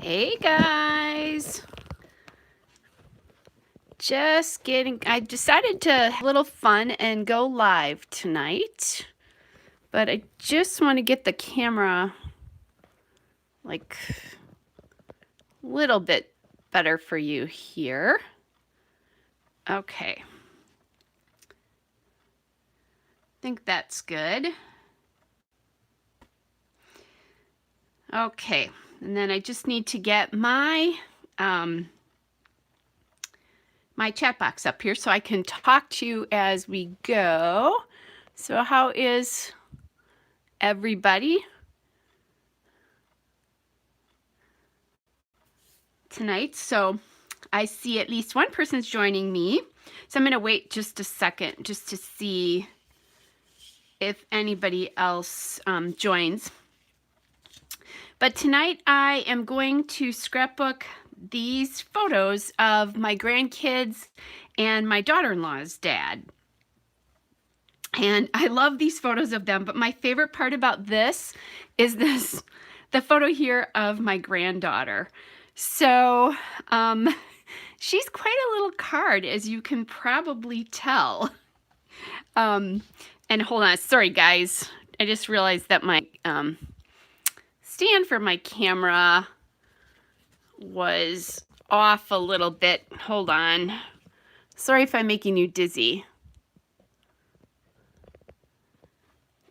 Hey guys, I decided to have a little fun and go live tonight, but I just want to get the camera like a little bit better for you here. Okay. I think that's good. Okay, and then I just need to get my my chat box up here so I can talk to you as we go. So how is everybody tonight? So I see at least one person's joining me. So I'm going to wait just a second just to see if anybody else joins. But tonight I am going to scrapbook these photos of my grandkids and my daughter-in-law's dad. And I love these photos of them, but my favorite part about this is the photo here of my granddaughter. So she's quite a little card, as you can probably tell. And hold on, sorry guys, I just realized that my stand for my camera was off a little bit. Hold on. Sorry if I'm making you dizzy.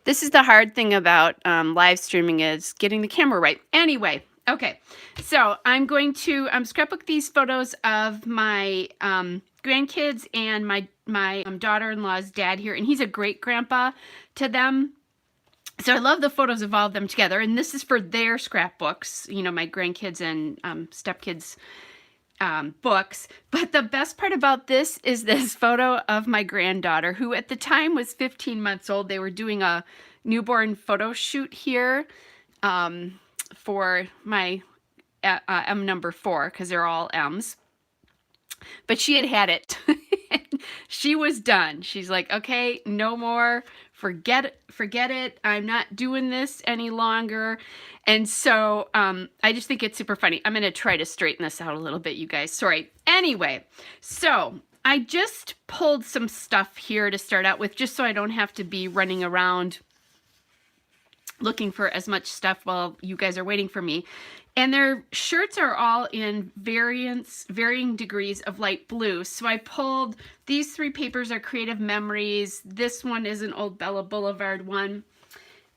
This is the hard thing about live streaming, is getting the camera right. Anyway, okay. So I'm going to scrapbook these photos of my grandkids and my daughter-in-law's dad here, and he's a great grandpa to them. So I love the photos of all of them together, and this is for their scrapbooks, you know, my grandkids and stepkids' books. But the best part about this is this photo of my granddaughter, who at the time was 15 months old. They were doing a newborn photo shoot here for my M number 4, because they're all M's. But she had it. She was done. She's like, okay, no more. Forget it. I'm not doing this any longer. And so I just think it's super funny. I'm going to try to straighten this out a little bit, you guys. Sorry. Anyway, so I just pulled some stuff here to start out with, just so I don't have to be running around looking for as much stuff while you guys are waiting for me. And their shirts are all in varying degrees of light blue. So I pulled, these 3 papers are Creative Memories. This one is an old Bella Boulevard one.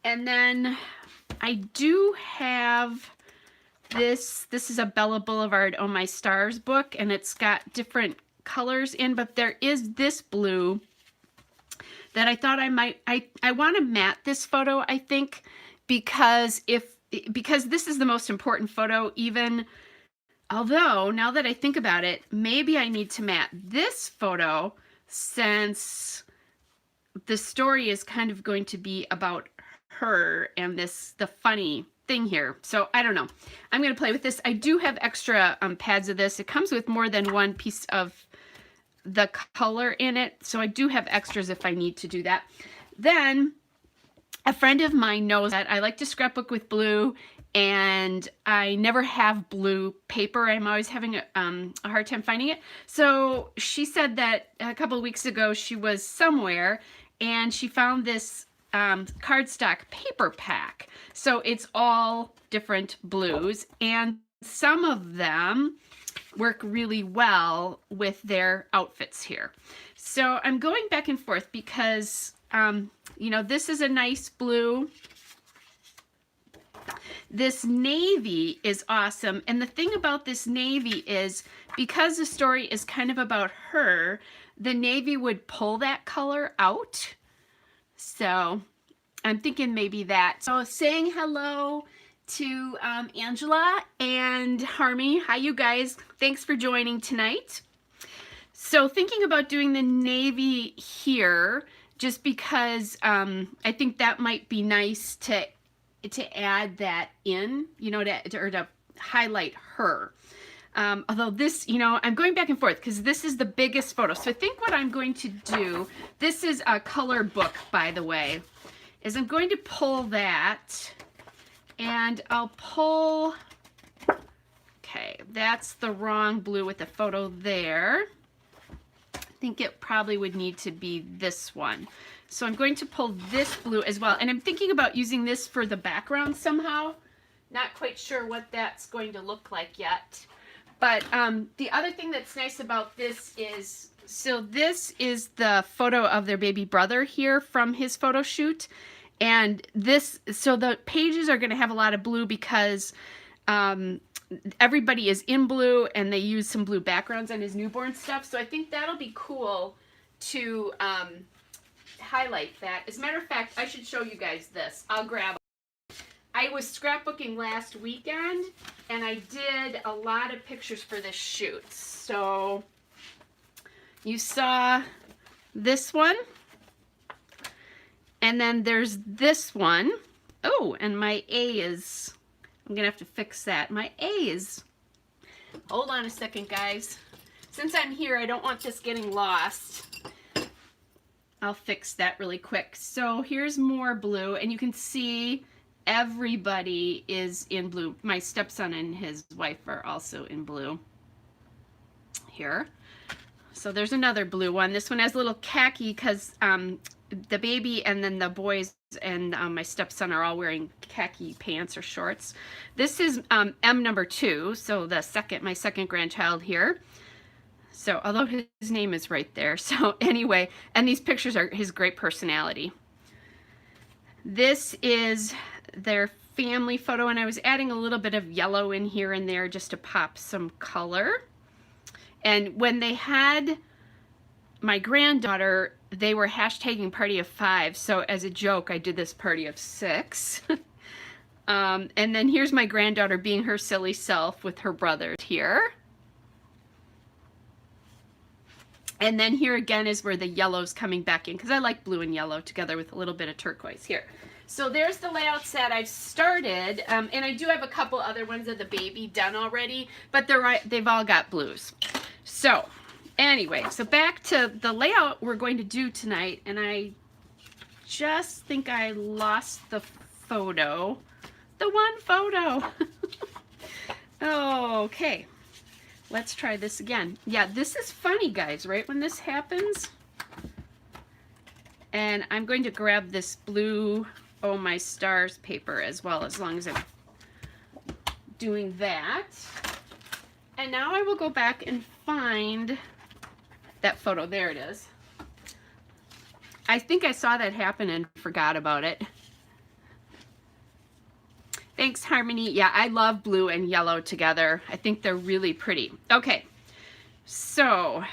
And then I do have this is a Bella Boulevard Oh My Stars book, and it's got different colors in, but there is this blue that I thought I want to matte this photo, I think, because this is the most important photo, even although now that I think about it, maybe I need to matte this photo, since the story is kind of going to be about her and the funny thing here. So I don't know. I'm going to play with this. I do have extra pads of this. It comes with more than one piece of the color in it, so I do have extras if I need to do that. Then a friend of mine knows that I like to scrapbook with blue, and I never have blue paper. I'm always having a hard time finding it. So she said that a couple of weeks ago she was somewhere and she found this cardstock paper pack. So it's all different blues, and some of them work really well with their outfits here. So I'm going back and forth because you know, this is a nice blue. This navy is awesome. And the thing about this navy is, because the story is kind of about her, the navy would pull that color out. So I'm thinking maybe that. So saying hello to Angela and Harmy. Hi, you guys. Thanks for joining tonight. So thinking about doing the navy here, just because I think that might be nice to add that in, you know, to highlight her. Although this, you know, I'm going back and forth because this is the biggest photo. So I think what I'm going to do, this is a color book, by the way, is I'm going to pull that, and I'll pull Okay, that's the wrong blue with the photo there. I think it probably would need to be this one. So I'm going to pull this blue as well. And I'm thinking about using this for the background somehow. Not quite sure what that's going to look like yet. But the other thing that's nice about this is, so this is the photo of their baby brother here from his photo shoot. And this, so the pages are going to have a lot of blue because everybody is in blue and they use some blue backgrounds on his newborn stuff. So I think that'll be cool to highlight that. As a matter of fact, I should show you guys this. I'll grab it. I was scrapbooking last weekend and I did a lot of pictures for this shoot. So you saw this one. And then there's this one. Oh, and my A is, I'm gonna have to fix that. My A is, hold on a second, guys. Since I'm here, I don't want this getting lost. I'll fix that really quick. So here's more blue, and you can see everybody is in blue. My stepson and his wife are also in blue here. So there's another blue one. This one has a little khaki because the baby and then the boys and my stepson are all wearing khaki pants or shorts. This is M number 2, so my second grandchild here. So although his name is right there. So anyway, and these pictures are his great personality. This is their family photo, and I was adding a little bit of yellow in here and there just to pop some color. And when they had my granddaughter, they were hashtagging party of 5. So as a joke, I did this party of 6. And then here's my granddaughter being her silly self with her brothers here. And then here again is where the yellow's coming back in because I like blue and yellow together with a little bit of turquoise here. So there's the layouts that I've started. And I do have a couple other ones of the baby done already, but they've all got blues. So anyway, so back to the layout we're going to do tonight, and I just think I lost the photo. The one photo. Okay, let's try this again. Yeah, this is funny, guys, right when this happens. And I'm going to grab this blue Oh My Stars paper as well, as long as I'm doing that. And now I will go back and find that photo. There it is. I think I saw that happen and forgot about it. Thanks, Harmony. Yeah, I love blue and yellow together. I think they're really pretty. Okay, so,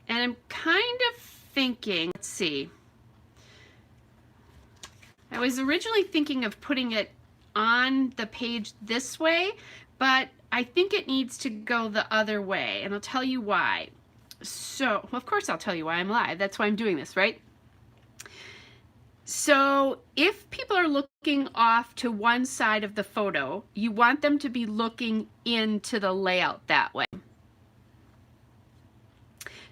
and I'm kind of thinking, let's see. I was originally thinking of putting it on the page this way, but I think it needs to go the other way, and I'll tell you why. So, well, of course I'll tell you why. I'm live. That's why I'm doing this, right? So if people are looking off to one side of the photo, you want them to be looking into the layout that way.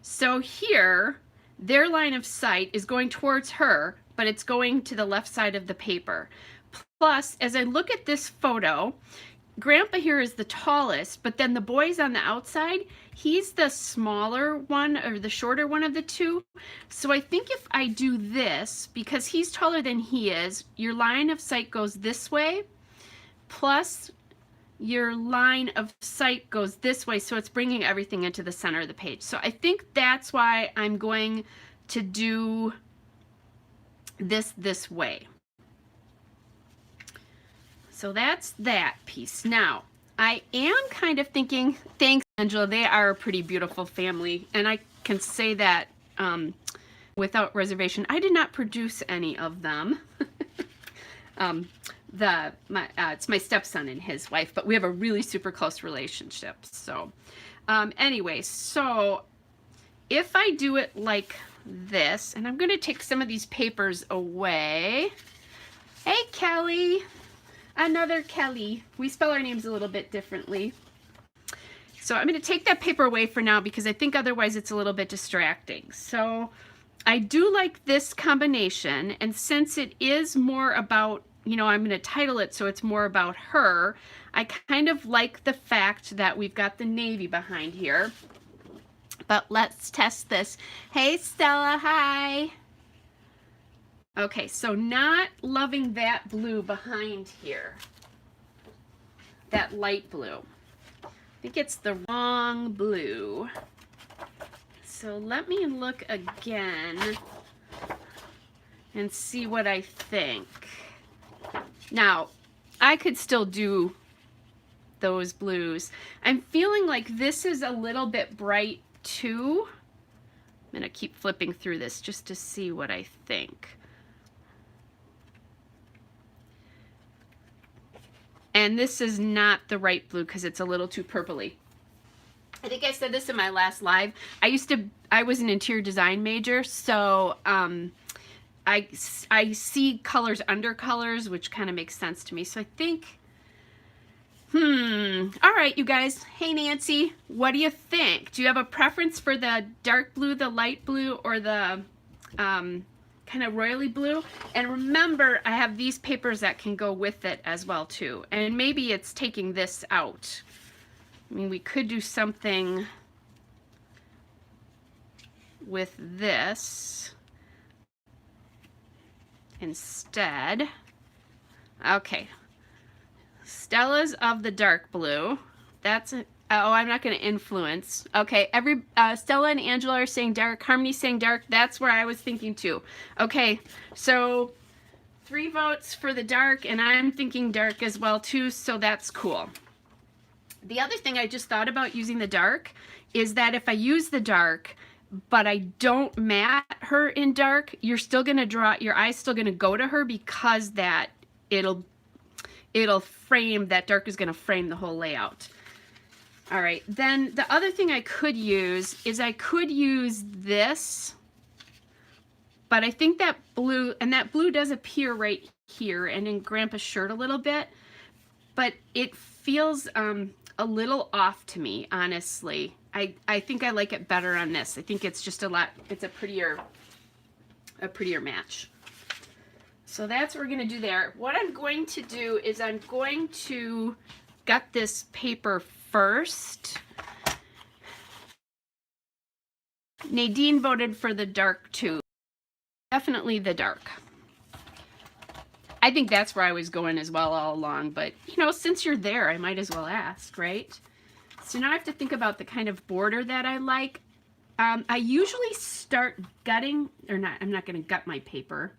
So here, their line of sight is going towards her, but it's going to the left side of the paper. Plus, as I look at this photo, Grandpa here is the tallest, but then the boy's on the outside. He's the smaller one, or the shorter one of the two. So I think if I do this, because he's taller than he is, your line of sight goes this way, plus your line of sight goes this way, so it's bringing everything into the center of the page. So I think that's why I'm going to do this way. So that's that piece. Now, I am kind of thinking, thanks, Angela, they are a pretty beautiful family, and I can say that without reservation. I did not produce any of them. It's my stepson and his wife, but we have a really super close relationship. So anyway, so if I do it like this, and I'm going to take some of these papers away. Hey, Kelly. Another Kelly. We spell our names a little bit differently. So I'm going to take that paper away for now because I think otherwise it's a little bit distracting. So I do like this combination, and since it is more about you know, I'm going to title it so it's more about her. I kind of like the fact that we've got the navy behind here. But let's test this. Hey, Stella, hi. Okay, so not loving that blue behind here. That light blue. I think it's the wrong blue. So let me look again and see what I think. Now, I could still do those blues. I'm feeling like this is a little bit bright too. I'm gonna keep flipping through this just to see what I think. And this is not the right blue because it's a little too purpley. I think I said this in my last live. I was an interior design major, so I see colors under colors, which kind of makes sense to me. So I think, all right, you guys. Hey, Nancy, what do you think? Do you have a preference for the dark blue, the light blue, or the kind of royally blue? And remember, I have these papers that can go with it as well, too. And maybe it's taking this out. I mean, we could do something with this instead. Okay. Stella's of the dark blue. That's a, oh, I'm not going to influence. Okay, Stella and Angela are saying dark. Harmony's saying dark. That's where I was thinking too. Okay, so 3 votes for the dark, and I'm thinking dark as well too, so that's cool. The other thing I just thought about using the dark is that if I use the dark, but I don't matte her in dark, you're still going to draw, your eye's still going to go to her because that it'll frame, that dark is going to frame the whole layout. All right, then the other thing I could use is I could use this, but I think that blue, and that blue does appear right here and in Grandpa's shirt a little bit, but it feels a little off to me, honestly. I think I like it better on this. I think it's just it's a prettier match. So that's what we're gonna do there. What I'm going to do is I'm going to gut this paper first. Nadine voted for the dark too. Definitely the dark. I think that's where I was going as well all along, but you know, since you're there, I might as well ask, right? So now I have to think about the kind of border that I like. I usually start gutting, or not, I'm not going to gut my paper.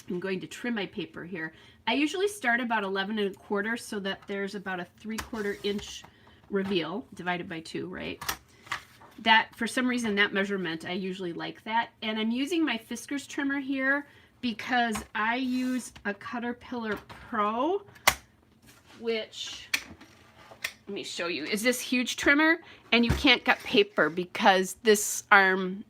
I'm going to trim my paper here. I usually start about 11 1/4 so that there's about a 3/4 inch reveal divided by 2, right? That, for some reason, that measurement, I usually like that. And I'm using my Fiskars trimmer here because I use a Caterpillar Pro, which, let me show you, is this huge trimmer, and you can't gut paper because this arm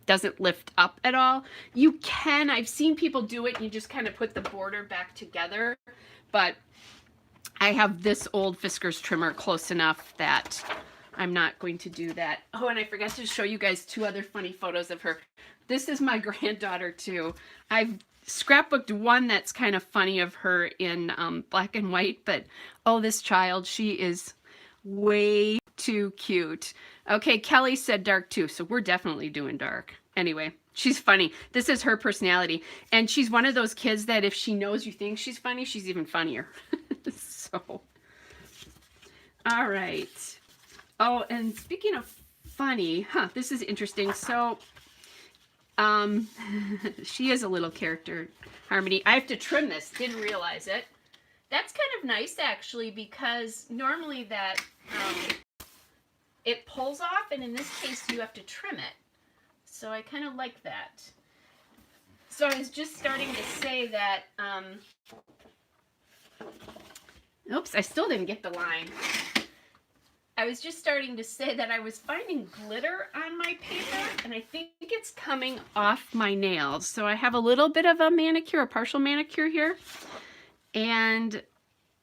doesn't lift up at all. You can, I've seen people do it, you just kind of put the border back together, but I have this old Fiskars trimmer close enough that I'm not going to do that. Oh, and I forgot to show you guys 2 other funny photos of her. This is my granddaughter too. I've scrapbooked one that's kind of funny of her in black and white, but oh, this child, she is way too cute. Okay, Kelly said dark too, so we're definitely doing dark. Anyway, she's funny. This is her personality, and she's one of those kids that if she knows you think she's funny, she's even funnier. So, all right. Oh, and speaking of funny, this is interesting. So, she is a little character, Harmony. I have to trim this, didn't realize it. That's kind of nice, actually, because normally that, it pulls off, and in this case, you have to trim it. So I kind of like that. So I was just starting to say that, oops, I still didn't get the line. I was just starting to say that I was finding glitter on my paper, and I think it's coming off my nails. So I have a little bit of a manicure, a partial manicure here. And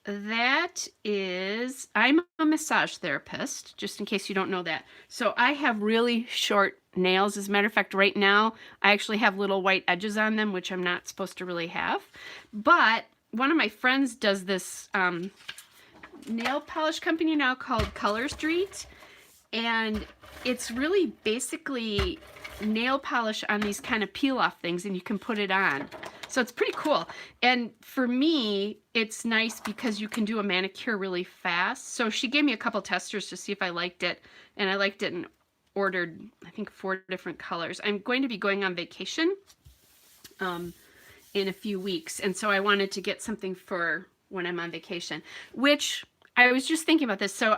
that is, I'm a massage therapist, just in case you don't know that. So I have really short nails. As a matter of fact, right now, I actually have little white edges on them, which I'm not supposed to really have. But one of my friends does this nail polish company now called Color Street. And it's really basically nail polish on these kind of peel off things, and you can put it on. So it's pretty cool. And for me, it's nice because you can do a manicure really fast. So she gave me a couple testers to see if I liked it, and I liked it and ordered, I think, 4 different colors. I'm going to be going on vacation in a few weeks, and so I wanted to get something for when I'm on vacation, which I was just thinking about this. So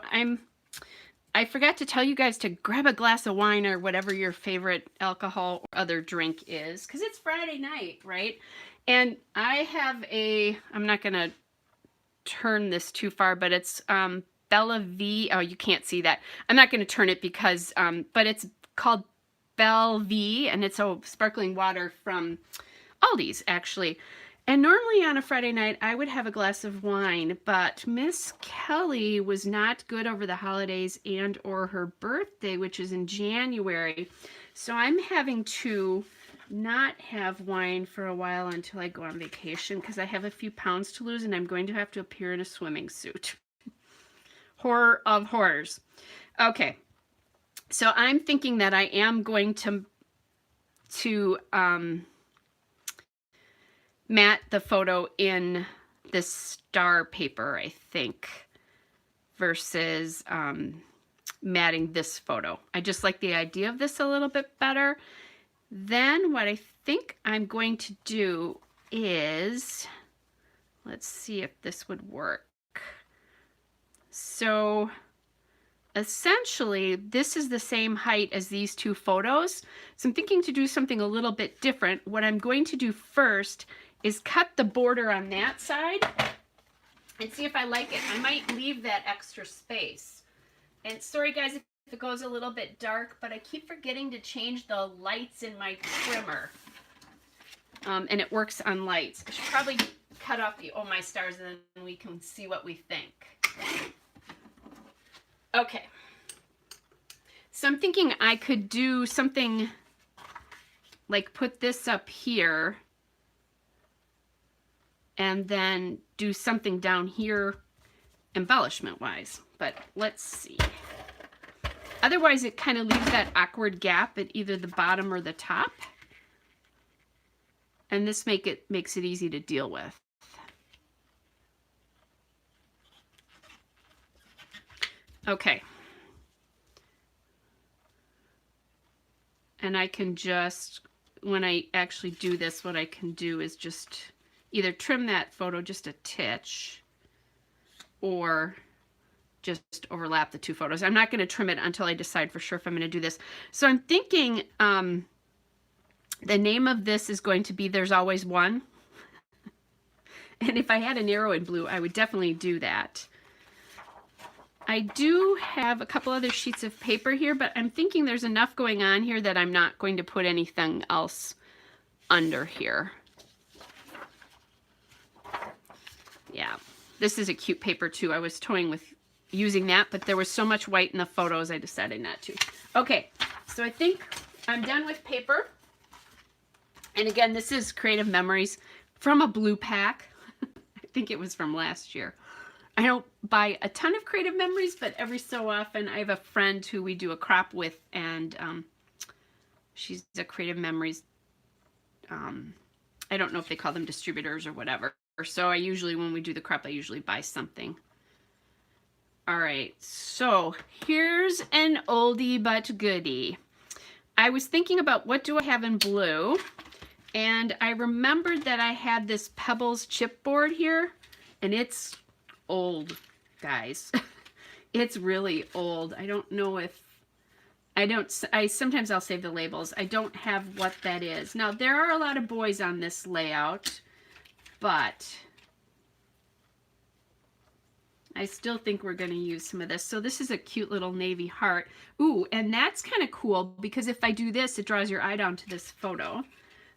I forgot to tell you guys to grab a glass of wine or whatever your favorite alcohol or other drink is, because it's Friday night, right? And I have I'm not going to turn this too far, but it's Bella V. Oh, you can't see that. I'm not going to turn it because, but it's called Belle V, and it's a sparkling water from Aldi's, actually. And normally on a Friday night, I would have a glass of wine, but Miss Kelly was not good over the holidays and or her birthday, which is in January. So I'm having to not have wine for a while until I go on vacation because I have a few pounds to lose and I'm going to have to appear in a swimming suit. Horror of horrors. Okay, so I'm thinking that I am going to matte the photo in this star paper, I think, versus matting this photo. I just like the idea of this a little bit better. Then what I think I'm going to do is, let's see if this would work. So essentially, this is the same height as these 2 photos. So I'm thinking to do something a little bit different. What I'm going to do first is cut the border on that side and see if I like it. I might leave that extra space. And sorry guys if it goes a little bit dark, but I keep forgetting to change the lights in my trimmer. And it works on lights. I should probably cut off the Oh My Stars and then we can see what we think. Okay. So I'm thinking I could do something like put this up here and then do something down here embellishment wise, but let's see. Otherwise it kind of leaves that awkward gap at either the bottom or the top, and this makes it easy to deal with. Okay, and I can just, when I actually do this, what I can do is just either trim that photo just a titch or just overlap the 2 photos. I'm not going to trim it until I decide for sure if I'm going to do this. So I'm thinking the name of this is going to be There's Always One. And if I had an arrow in blue, I would definitely do that. I do have a couple other sheets of paper here, but I'm thinking there's enough going on here that I'm not going to put anything else under here. Yeah, this is a cute paper too. I was toying with using that, but there was so much white in the photos I decided not to. Okay, so I think I'm done with paper. And again, this is Creative Memories from a blue pack. I think it was from last year. I don't buy a ton of Creative Memories, but every so often I have a friend who we do a crop with, and she's a Creative Memories, I don't know if they call them distributors or whatever. So I usually, when we do the crop, I usually buy something. All right, so here's an oldie but goodie. I was thinking about what do I have in blue, and I remembered that I had this Pebbles chipboard here, and it's old, guys. It's really old. I don't know if sometimes I'll save the labels. I don't have what that is. Now there are a lot of boys on this layout, but I still think we're going to use some of this. So this is a cute little navy heart. Ooh, and that's kind of cool because if I do this, it draws your eye down to this photo.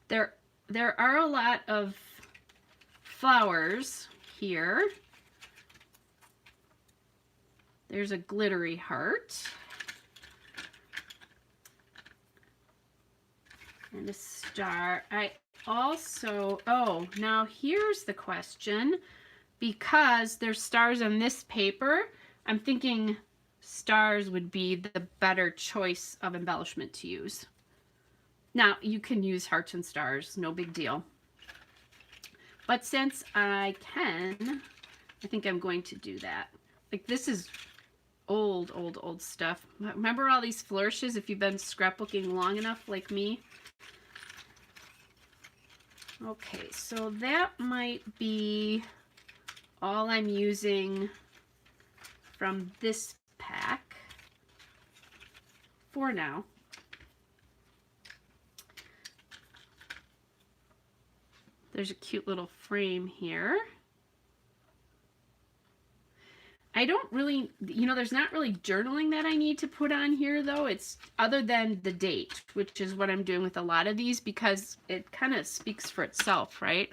There are a lot of flowers here. There's a glittery heart. And a star. I also, oh, now here's the question. Because there's stars on this paper, I'm thinking stars would be the better choice of embellishment to use. Now, you can use hearts and stars, no big deal. But since I can, I think I'm going to do that. Like, this is old, old, old stuff. Remember all these flourishes if you've been scrapbooking long enough like me? Okay, so that might be all I'm using from this pack for now. There's a cute little frame here. I don't really, you know, there's not really journaling that I need to put on here though. It's other than the date, which is what I'm doing with a lot of these because it kind of speaks for itself, right?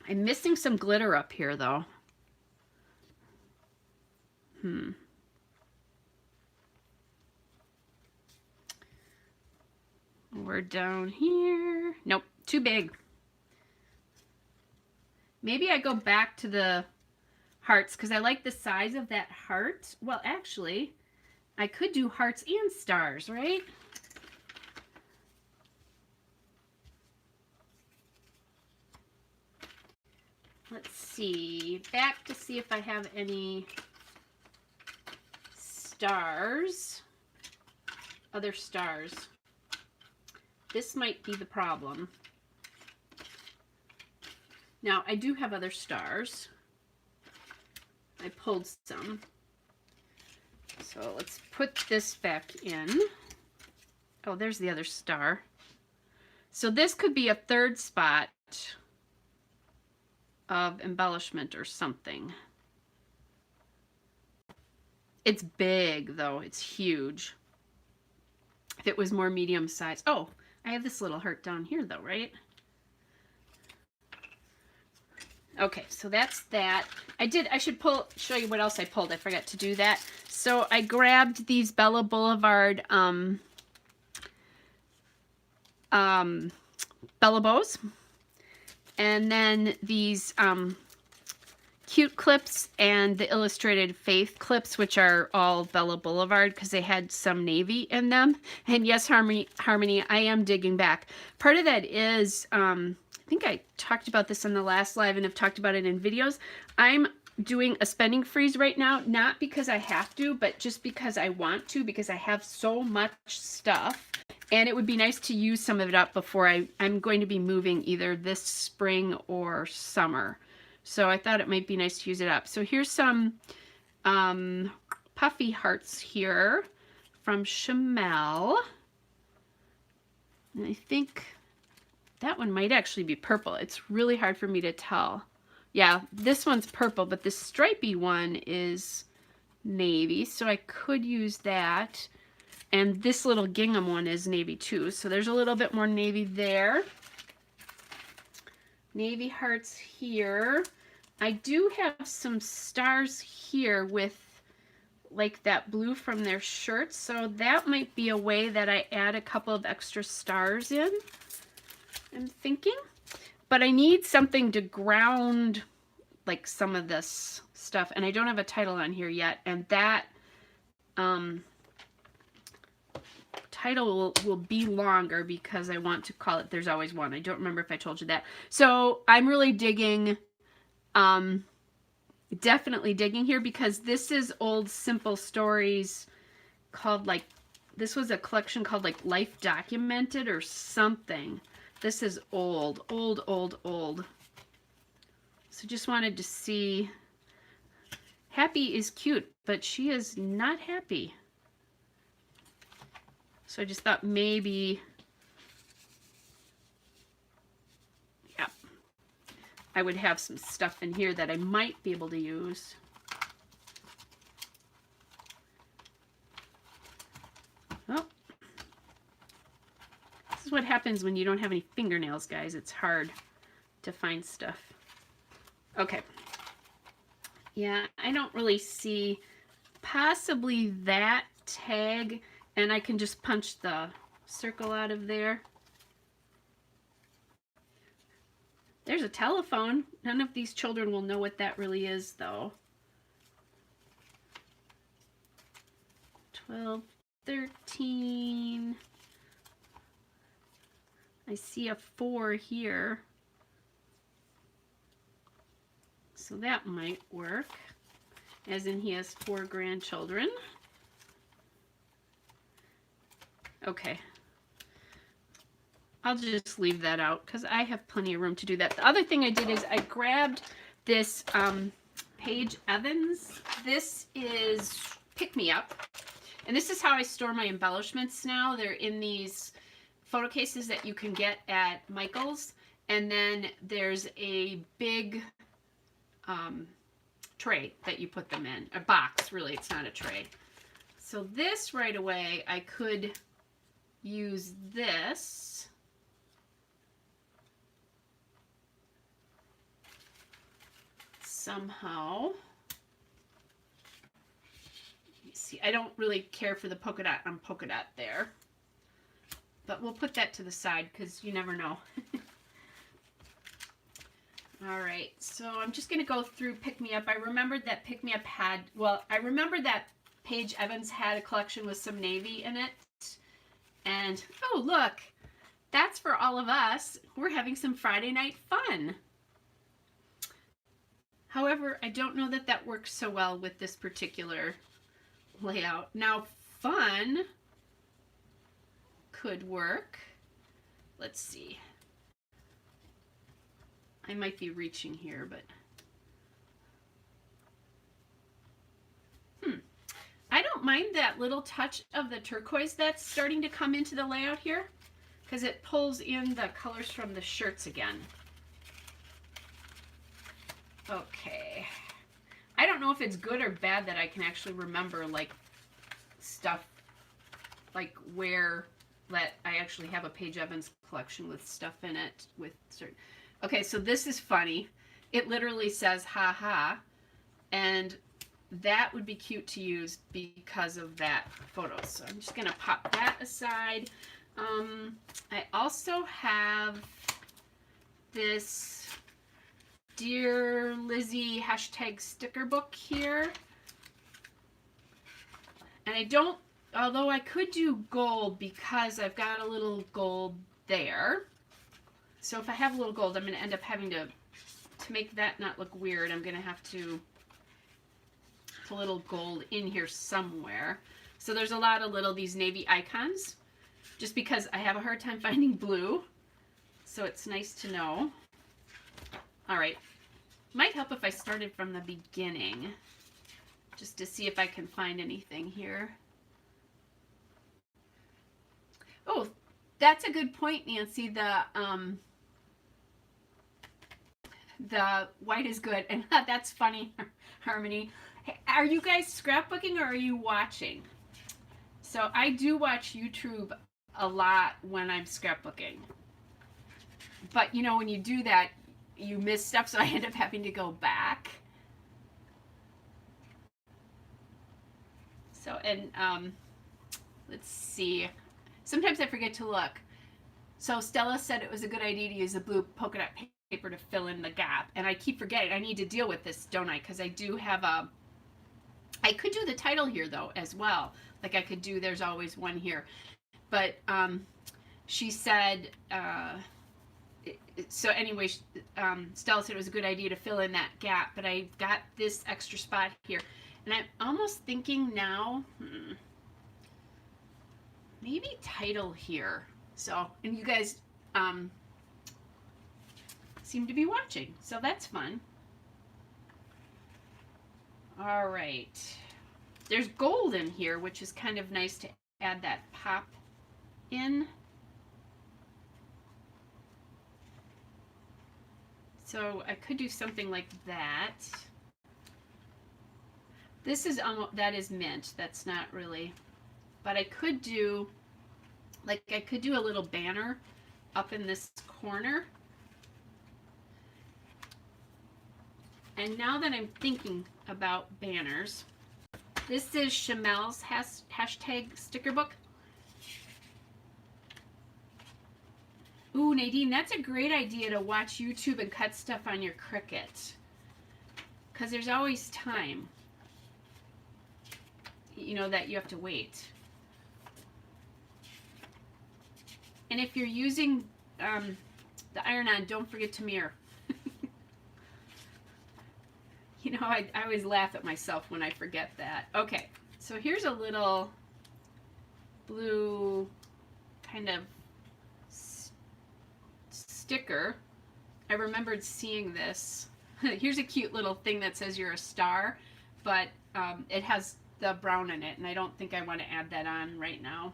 I'm missing some glitter up here though. We're down here. Nope, too big. Maybe I go back to the hearts because I like the size of that heart. Well, actually, I could do hearts and stars, right? Let's see. Back to see if I have any stars. Other stars. This might be the problem. Now, I do have other stars. I pulled some. So let's put this back in. Oh, there's the other star. So this could be a third spot of embellishment or something. It's big though, it's huge. If it was more medium size. Oh, I have this little heart down here though, right? Okay, so that's that. I should show you what else I pulled. I forgot to do that. So I grabbed these Bella Boulevard Bella Bows. And then these cute clips and the illustrated Faith clips, which are all Bella Boulevard because they had some navy in them. And yes, Harmony, I am digging back. Part of that is, I think I talked about this in the last live and have talked about it in videos. I'm doing a spending freeze right now, not because I have to, but just because I want to, because I have so much stuff. And it would be nice to use some of it up before I'm going to be moving either this spring or summer. So I thought it might be nice to use it up. So here's some puffy hearts here from Chamel. And I think that one might actually be purple. It's really hard for me to tell. Yeah, this one's purple, but this stripy one is navy. So I could use that. And this little gingham one is navy too. So there's a little bit more navy there. Navy hearts here. I do have some stars here with like that blue from their shirts. So that might be a way that I add a couple of extra stars in, I'm thinking. But I need something to ground like some of this stuff. And I don't have a title on here yet. And that title will be longer because I want to call it There's Always One. I don't remember if I told you that. So I'm really digging, definitely digging here because this is old simple stories called like, this was a collection called like Life Documented or something. This is old, old, old, old. So just wanted to see. Happy is cute, but she is not happy. So I just thought maybe, yeah, I would have some stuff in here that I might be able to use. Oh, this is what happens when you don't have any fingernails, guys. It's hard to find stuff. Okay. Yeah, I don't really see possibly that tag. And I can just punch the circle out of there. There's a telephone. None of these children will know what that really is, though. 12, 13. I see a 4 here. So that might work, as in he has 4 grandchildren. Okay. I'll just leave that out because I have plenty of room to do that. The other thing I did is I grabbed this Paige Evans. This is Pick Me Up. And this is how I store my embellishments now. They're in these photo cases that you can get at Michael's. And then there's a big tray that you put them in. A box, really. It's not a tray. So this right away, I could use this. Somehow. See, I don't really care for the polka dot on polka dot there, but we'll put that to the side because you never know. All right, so I'm just going to go through Pick Me Up. I remembered that Pick Me Up had, well, I remember that Paige Evans had a collection with some navy in it. And, oh, look, that's for all of us. We're having some Friday night fun. However, I don't know that that works so well with this particular layout. Now, fun could work. Let's see. I might be reaching here, but I don't mind that little touch of the turquoise that's starting to come into the layout here because it pulls in the colors from the shirts again. Okay. I don't know if it's good or bad that I can actually remember like stuff like where that I actually have a Paige Evans collection with stuff in it with certain. Okay, so this is funny. It literally says ha ha, and that would be cute to use because of that photo. So I'm just gonna pop that aside. I also have this Dear Lizzie hashtag sticker book here. And I don't, although I could do gold because I've got a little gold there. So if I have a little gold, I'm going to end up having to make that not look weird, I'm going to have to put a little gold in here somewhere. So there's a lot of these navy icons, just because I have a hard time finding blue. So it's nice to know. All right, might help if I started from the beginning, just to see if I can find anything here. Oh, that's a good point, Nancy. The white is good, and that's funny, Harmony. Hey, are you guys scrapbooking or are you watching? So I do watch YouTube a lot when I'm scrapbooking. But you know, when you do that, you miss stuff, so I end up having to go back. So, and let's see. Sometimes I forget to look. So Stella said it was a good idea to use a blue polka dot paper to fill in the gap. And I keep forgetting. I need to deal with this, don't I? Because I do have a... I could do the title here, though, as well. Like I could do There's Always One Here. But she said... so anyway, Stella said it was a good idea to fill in that gap, but I got this extra spot here. And I'm almost thinking now, maybe title here. So, and you guys seem to be watching, so that's fun. All right. There's gold in here, which is kind of nice to add that pop in. So I could do something like that. This is that is mint. That's not really, but I could do, like I could do a little banner up in this corner. And now that I'm thinking about banners, this is Chamel's hashtag sticker book. Ooh, Nadine, that's a great idea to watch YouTube and cut stuff on your Cricut. Because there's always time, you know, that you have to wait. And if you're using the iron-on, don't forget to mirror. You know, I always laugh at myself when I forget that. Okay, so here's a little blue kind of sticker. I remembered seeing this. Here's a cute little thing that says you're a star, but it has the brown in it, and I don't think I want to add that on right now.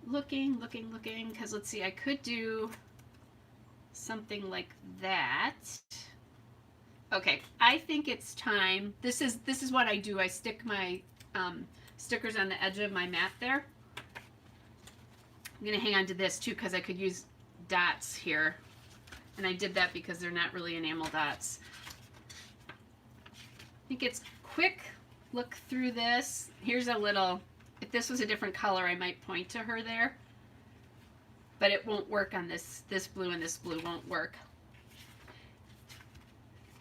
Looking, because let's see, I could do something like that. Okay, I think it's time. This is what I do. I stick my stickers on the edge of my mat there. I'm gonna hang on to this too because I could use dots here, and I did that because they're not really enamel dots. I think it's quick look through this. Here's a little, if this was a different color I might point to her there, but it won't work on this blue, and this blue won't work.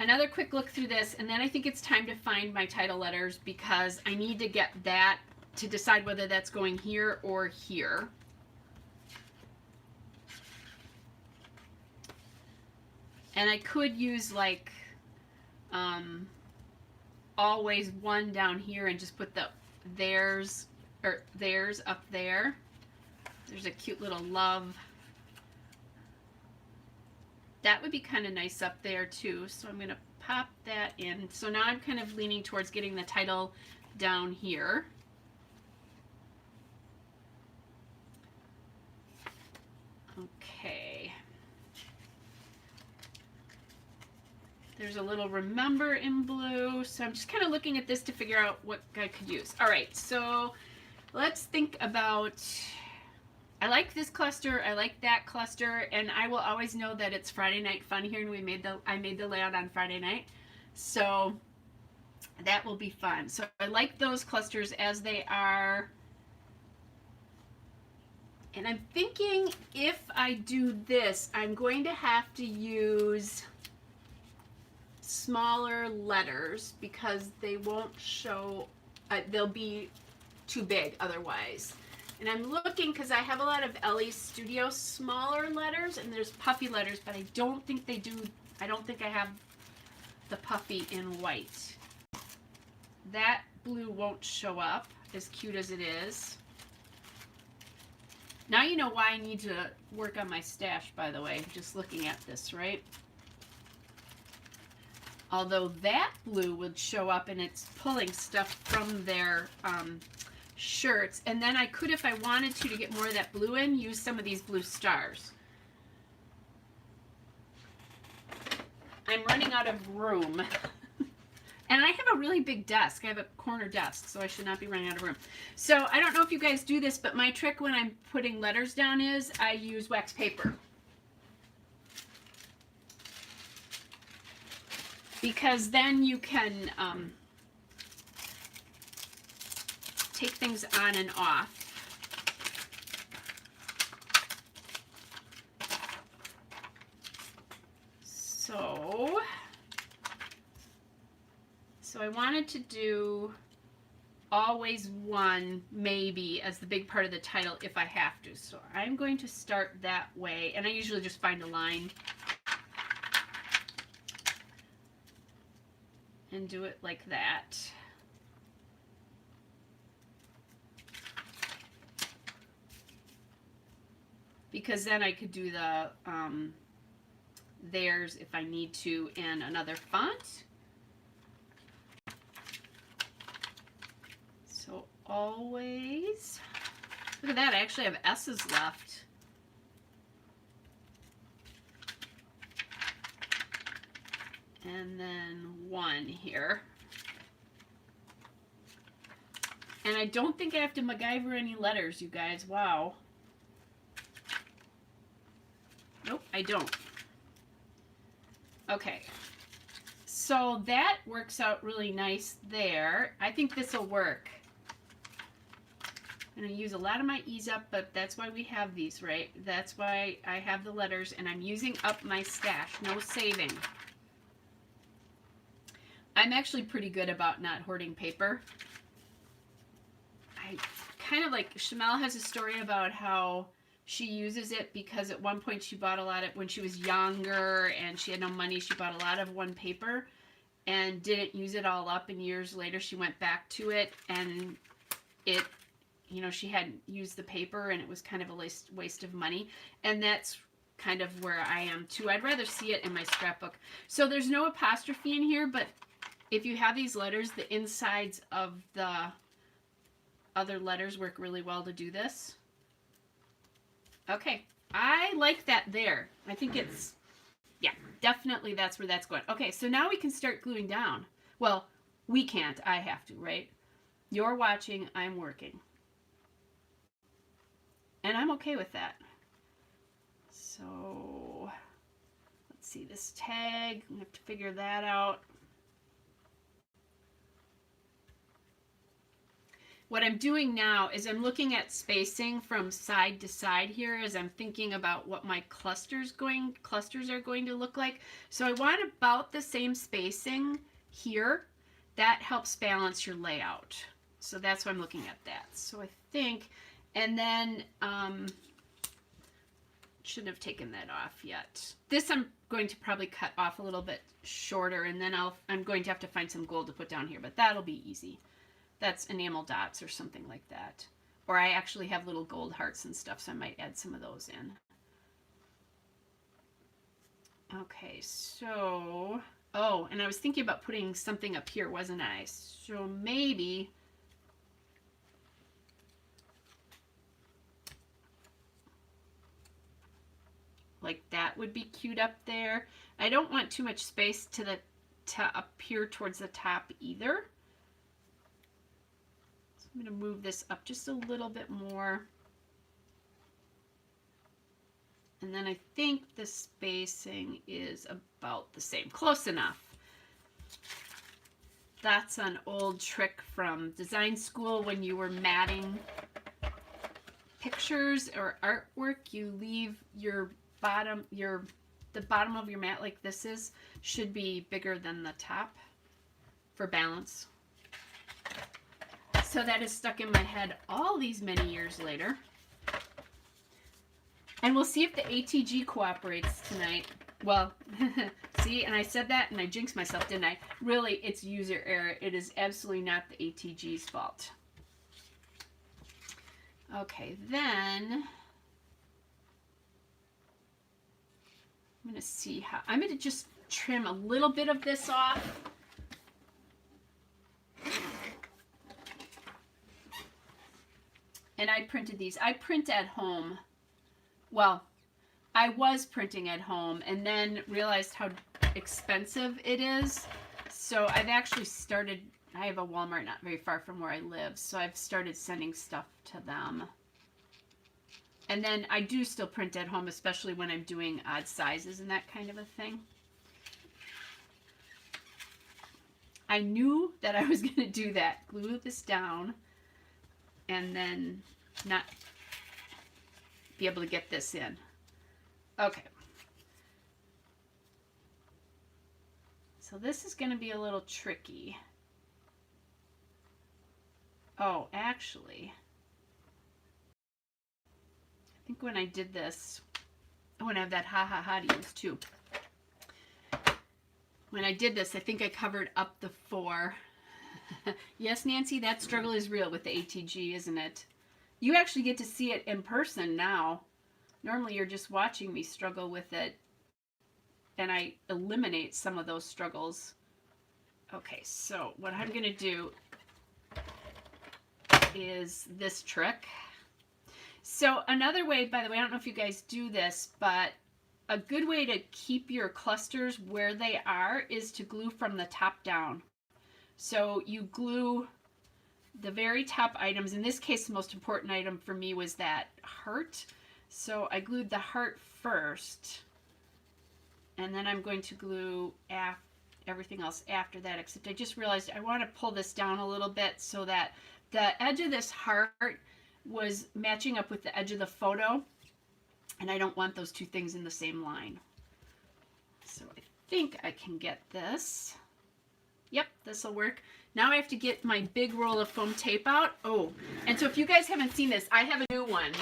Another quick look through this, and then I think it's time to find my title letters because I need to get that to decide whether that's going here or here. And I could use like always one down here and just put the theirs up there. There's a cute little love. That would be kind of nice up there too. So I'm going to pop that in. So now I'm kind of leaning towards getting the title down here. Okay. There's a little remember in blue. So I'm just kind of looking at this to figure out what I could use. All right, so let's think about, I like this cluster, I like that cluster, and I will always know that it's Friday Night Fun here, and I made the layout on Friday night. So that will be fun. So I like those clusters as they are. And I'm thinking if I do this, I'm going to have to use smaller letters because they won't show, they'll be too big otherwise. And I'm looking because I have a lot of Ellie Studio smaller letters, and there's puffy letters, but I don't think they do, I don't think I have the puffy in white. That blue won't show up, as cute as it is. Now you know why I need to work on my stash, by the way, just looking at this, right? Although that blue would show up and it's pulling stuff from their shirts. And then I could, if I wanted to get more of that blue in, use some of these blue stars. I'm running out of room. And I have a really big desk. I have a corner desk, so I should not be running out of room. So I don't know if you guys do this, but my trick when I'm putting letters down is I use wax paper. Because then you can take things on and off. So I wanted to do always one, maybe, as the big part of the title if I have to. So I'm going to start that way, and I usually just find a line and do it like that. Because then I could do the theirs if I need to in another font. So always, look at that, I actually have S's left. And then one here. And I don't think I have to MacGyver any letters, you guys. Wow. Nope, I don't. Okay. So that works out really nice there. I think this will work. I'm going to use a lot of my ease up, but that's why we have these, right? That's why I have the letters, and I'm using up my stash. No saving. I'm actually pretty good about not hoarding paper. I kind of like, Shamel has a story about how she uses it because at one point she bought a lot of, when she was younger and she had no money, she bought a lot of one paper and didn't use it all up, and years later she went back to it, and it, you know, she hadn't used the paper, and it was kind of a waste of money. And that's kind of where I am too. I'd rather see it in my scrapbook. So there's no apostrophe in here, but if you have these letters, the insides of the other letters work really well to do this. Okay, I like that there. I think it's, yeah, definitely that's where that's going. Okay, so now we can start gluing down. Well, we can't. I have to, right? You're watching, I'm working. And I'm okay with that. So, let's see, this tag, we have to figure that out. What I'm doing now is I'm looking at spacing from side to side here as I'm thinking about what my clusters are going to look like. So I want about the same spacing here. That helps balance your layout. So that's why I'm looking at that. So I think, and then shouldn't have taken that off yet. This I'm going to probably cut off a little bit shorter, and then I'm going to have to find some gold to put down here, but that'll be easy. That's enamel dots or something like that. Or I actually have little gold hearts and stuff, so I might add some of those in. Okay, so, oh, and I was thinking about putting something up here, wasn't I? So maybe, like that would be cute up there. I don't want too much space to up here towards the top either. I'm going to move this up just a little bit more. And then I think the spacing is about the same. Close enough. That's an old trick from design school when you were matting pictures or artwork. You leave your bottom, the bottom of your mat like this is, should be bigger than the top for balance. So that is stuck in my head all these many years later. And we'll see if the ATG cooperates tonight. Well, see, and I said that and I jinxed myself, didn't I? Really, it's user error. It is absolutely not the ATG's fault. Okay, then I'm going to see how, I'm going to just trim a little bit of this off. And I printed these. I print at home. Well, I was printing at home and then realized how expensive it is. So I've actually started, I have a Walmart not very far from where I live, so I've started sending stuff to them. And then I do still print at home, especially when I'm doing odd sizes and that kind of a thing. I knew that I was going to do that. Glue this down and then not be able to get this in. Okay. So this is going to be a little tricky. Oh, actually, I think when I did this, I want to have that ha ha ha to use too. When I did this, I think I covered up the 4. Yes, Nancy, that struggle is real with the ATG, isn't it? You actually get to see it in person now. Normally you're just watching me struggle with it, and I eliminate some of those struggles. Okay, so what I'm going to do is this trick. So another way, by the way, I don't know if you guys do this, but a good way to keep your clusters where they are is to glue from the top down. So you glue the very top items. In this case, the most important item for me was that heart. So I glued the heart first, and then I'm going to glue everything else after that, except I just realized I want to pull this down a little bit so that the edge of this heart was matching up with the edge of the photo, and I don't want those two things in the same line. So I think I can get this. Yep, this will work. Now I have to get my big roll of foam tape out. Oh, and so if you guys haven't seen this, I have a new one.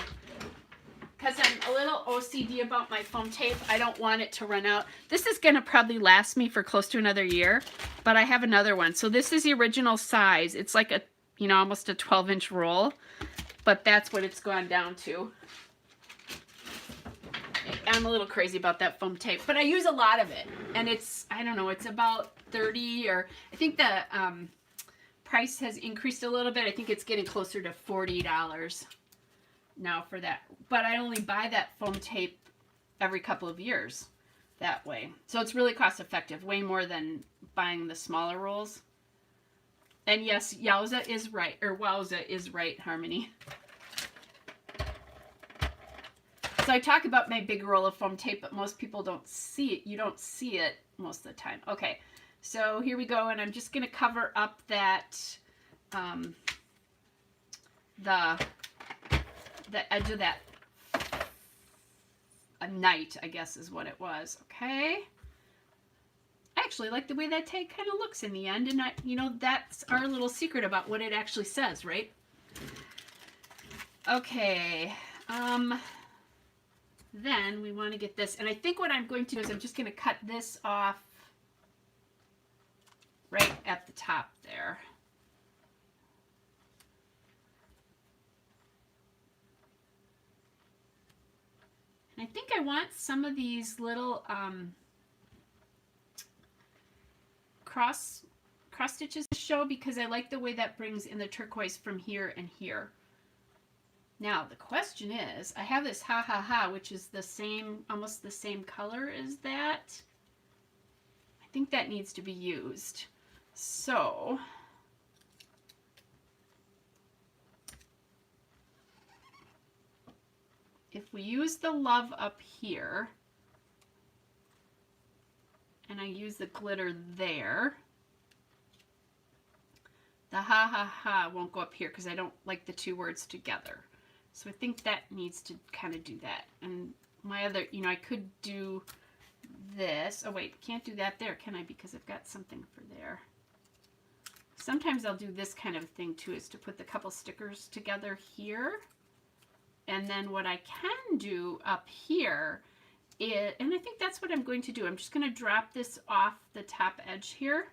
Because I'm a little OCD about my foam tape. I don't want it to run out. This is going to probably last me for close to another year, but I have another one. So this is the original size. It's like a, you know, almost a 12-inch roll, but that's what it's gone down to. I'm a little crazy about that foam tape, but I use a lot of it. And it's, I don't know, it's about 30, or I think the price has increased a little bit. I think it's getting closer to $40 now for that. But I only buy that foam tape every couple of years that way. So it's really cost effective, way more than buying the smaller rolls. And yes, Yowza is right, or Wowza is right, Harmony. So I talk about my big roll of foam tape, but most people don't see it. You don't see it most of the time. Okay, so here we go, and I'm just going to cover up that, the edge of that night, I guess is what it was. Okay. I actually like the way that tag kind of looks in the end, and you know, that's our little secret about what it actually says, right? Okay. Then we want to get this, and I think what I'm going to do is I'm just going to cut this off right at the top there. And I think I want some of these little cross stitches to show, because I like the way that brings in the turquoise from here and here. Now the question is, I have this ha ha ha, which is the same, almost the same color as that. I think that needs to be used. So if we use the love up here, and I use the glitter there, the ha ha ha won't go up here because I don't like the two words together. So I think that needs to kind of do that. And my other, you know, I could do this. Oh wait, can't do that there, can I? Because I've got something for there. Sometimes I'll do this kind of thing too, is to put the couple stickers together here. And then what I can do up here is, and I think that's what I'm going to do. I'm just going to drop this off the top edge here.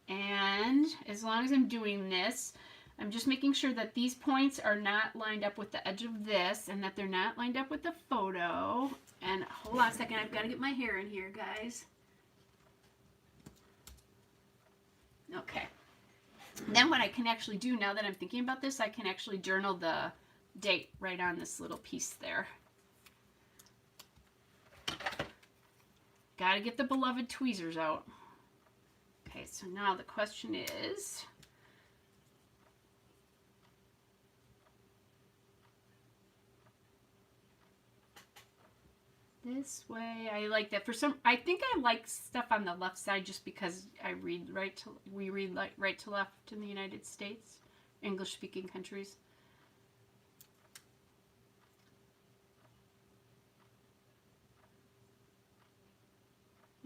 And as long as I'm doing this, I'm just making sure that these points are not lined up with the edge of this, and that they're not lined up with the photo. And hold on a second, I've got to get my hair in here, guys. Okay. Then what I can actually do, now that I'm thinking about this, I can actually journal the date right on this little piece there. Got to get the beloved tweezers out. Okay, so now the question is, this way. I like that. For some, I think I like stuff on the left side just because we read right to left in the United States, English-speaking countries.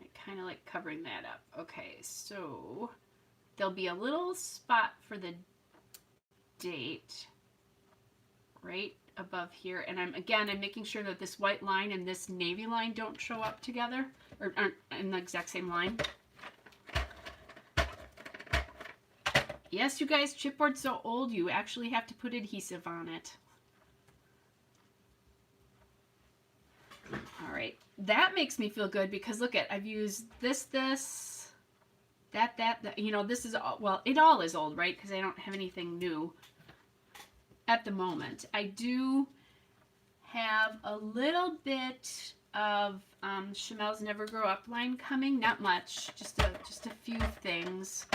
I kind of like covering that up. Okay, so there'll be a little spot for the date right above here, and I'm making sure that this white line and this navy line don't show up together, or aren't in the exact same line. Yes, you guys, chipboard's so old you actually have to put adhesive on it. All right, that makes me feel good because look at, I've used this, that, you know, this is all, well, it all is old, right? Because I don't have anything new at the moment. I do have a little bit of Chamel's Never Grow Up line coming. Not much, just a few things,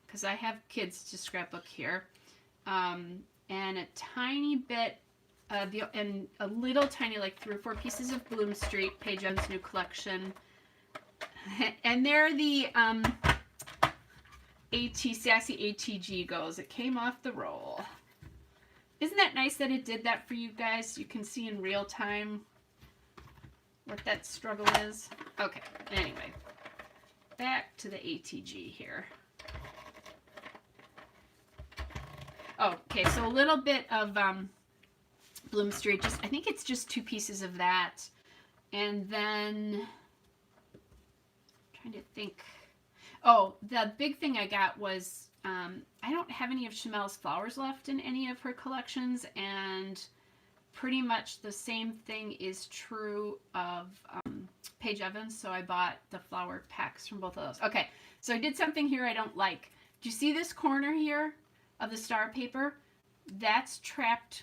because I have kids to scrapbook here, and a tiny bit and a little tiny, like 3 or 4 pieces of Bloom Street, Paige M's new collection, and they're the Sassy ATG goes. It came off the roll. Isn't that nice that it did that for you guys? You can see in real time what that struggle is. Okay, anyway, back to the ATG here. Okay, so a little bit of Bloom Street. I think it's just 2 pieces of that. And then, trying to think. Oh, the big thing I got was, I don't have any of Chamel's flowers left in any of her collections, and pretty much the same thing is true of Paige Evans, so I bought the flower packs from both of those. Okay, so I did something here I don't like. Do you see this corner here of the star paper? That's trapped,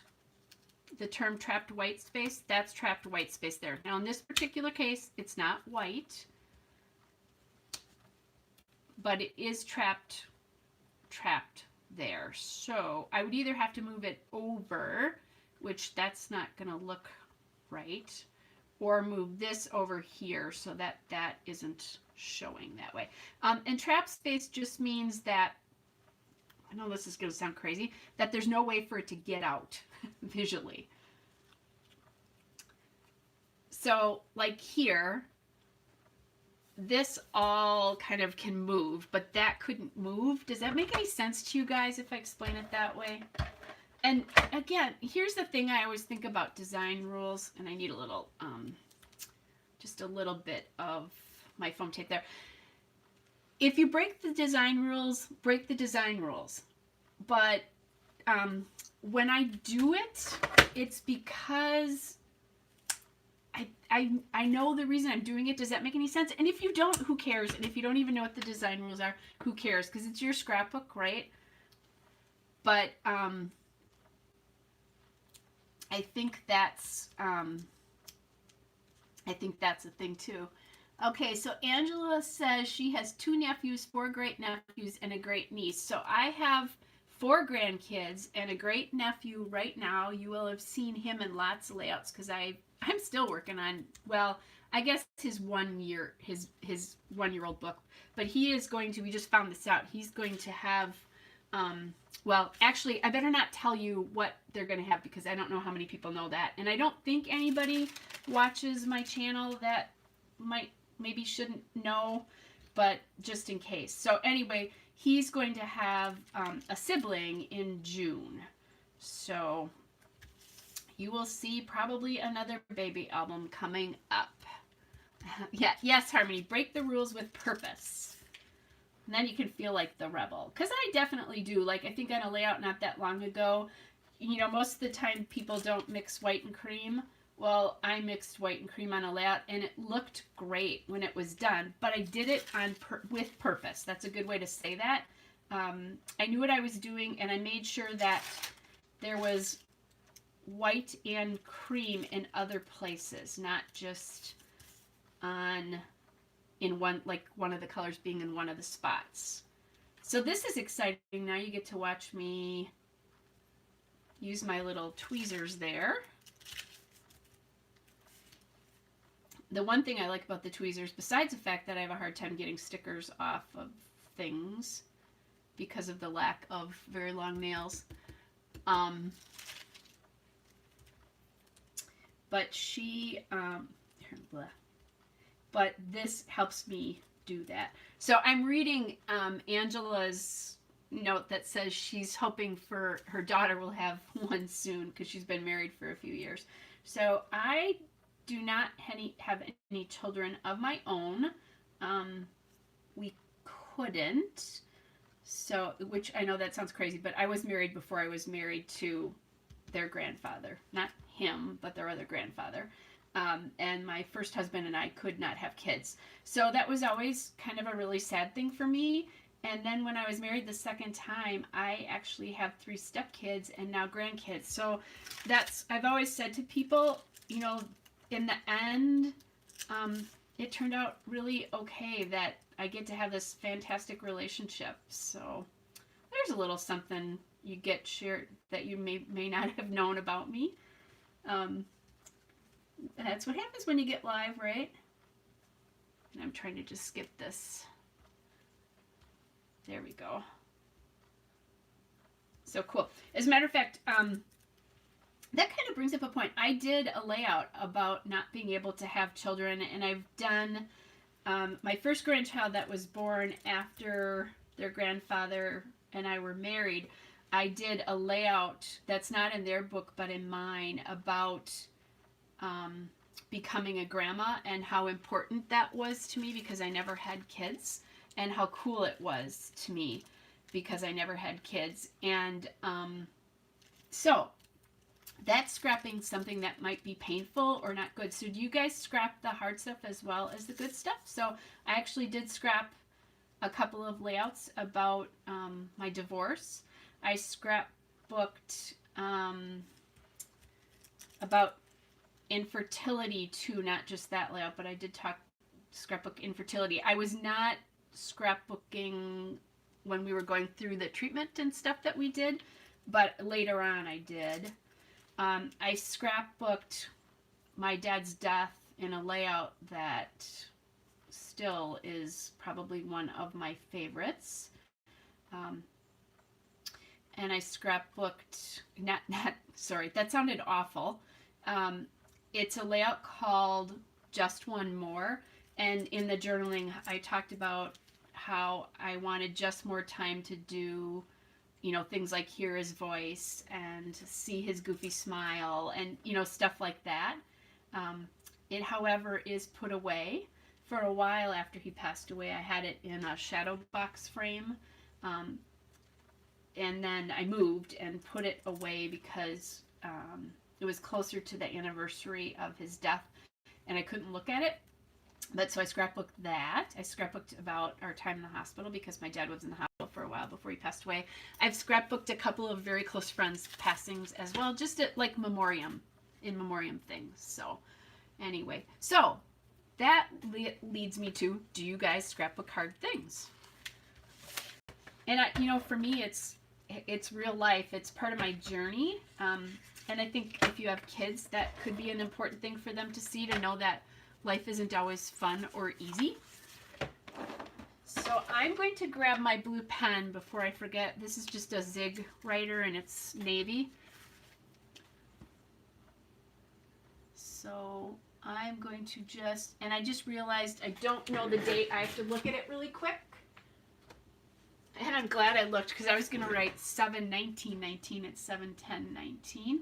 the term trapped white space, that's trapped white space there. Now in this particular case, it's not white, but it is trapped there. So I would either have to move it over, which that's not going to look right, or move this over here so that that isn't showing that way. And trap space just means that, I know this is going to sound crazy, that there's no way for it to get out visually. So like here, this all kind of can move, but that couldn't move. Does that make any sense to you guys if I explain it that way? And again, here's the thing I always think about design rules, and I need a little, just a little bit of my foam tape there. If you break the design rules, break the design rules. But when I do it, it's because I know the reason I'm doing it. Does that make any sense? And if you don't, who cares? And if you don't even know what the design rules are, who cares? Because it's your scrapbook, right? But I think that's a thing too. Okay, so Angela says she has 2 nephews, 4 great nephews, and a great niece. So I have 4 grandkids and a great nephew right now. You will have seen him in lots of layouts because I'm still working on, well, I guess his 1-year-old book. But he is going to, we just found this out, he's going to have, well, actually, I better not tell you what they're going to have because I don't know how many people know that. And I don't think anybody watches my channel that maybe shouldn't know, but just in case. So anyway, he's going to have a sibling in June. So you will see probably another baby album coming up. Yeah, yes, Harmony, break the rules with purpose. And then you can feel like the rebel. Because I definitely do. Like, I think on a layout not that long ago, you know, most of the time people don't mix white and cream. Well, I mixed white and cream on a layout, and it looked great when it was done. But I did it with purpose. That's a good way to say that. I knew what I was doing, and I made sure that there was white and cream in other places, not just in one, like one of the colors being in one of the spots. So this is exciting. Now you get to watch me use my little tweezers there. The one thing I like about the tweezers, besides the fact that I have a hard time getting stickers off of things because of the lack of very long nails, but this helps me do that. So I'm reading Angela's note that says she's hoping for her daughter will have one soon because she's been married for a few years. So I do not have any children of my own. We couldn't. So, which I know that sounds crazy, but I was married before I was married to their grandfather. Not him, but their other grandfather. And my first husband and I could not have kids. So that was always kind of a really sad thing for me. And then when I was married the second time, I actually have 3 stepkids and now grandkids. So I've always said to people, you know, in the end, it turned out really okay that I get to have this fantastic relationship. So there's a little something you get shared that you may not have known about me. That's what happens when you get live, right? And I'm trying to just skip this. There we go. So cool. As a matter of fact, that kind of brings up a point. I did a layout about not being able to have children, and I've done my first grandchild that was born after their grandfather and I were married. I did a layout that's not in their book but in mine about um, becoming a grandma and how important that was to me because I never had kids, and how cool it was to me because I never had kids. And so that's scrapping something that might be painful or not good. So do you guys scrap the hard stuff as well as the good stuff? So I actually did scrap a couple of layouts about my divorce. I scrapbooked about infertility too, not just that layout, but I did talk scrapbook infertility. I was not scrapbooking when we were going through the treatment and stuff that we did, but later on I did. I scrapbooked my dad's death in a layout that still is probably one of my favorites. And I scrapbooked, sorry, that sounded awful. It's a layout called Just One More. And in the journaling, I talked about how I wanted just more time to do, you know, things like hear his voice and see his goofy smile and, you know, stuff like that. It, however, is put away. For a while after he passed away, I had it in a shadow box frame. And then I moved and put it away because it was closer to the anniversary of his death and I couldn't look at it. But so I scrapbooked that. I scrapbooked about our time in the hospital because my dad was in the hospital for a while before he passed away. I've scrapbooked a couple of very close friends' passings as well, just at like in memoriam things. So anyway, so that leads me to, do you guys scrapbook hard things? And you know, for me, it's real life. It's part of my journey. And I think if you have kids, that could be an important thing for them to see, to know that life isn't always fun or easy. So I'm going to grab my blue pen before I forget. This is just a Zig writer and it's navy. So I'm going to just, and I just realized I don't know the date. I have to look at it really quick. And I'm glad I looked because I was going to write 7/19/19. It's 7/10/19.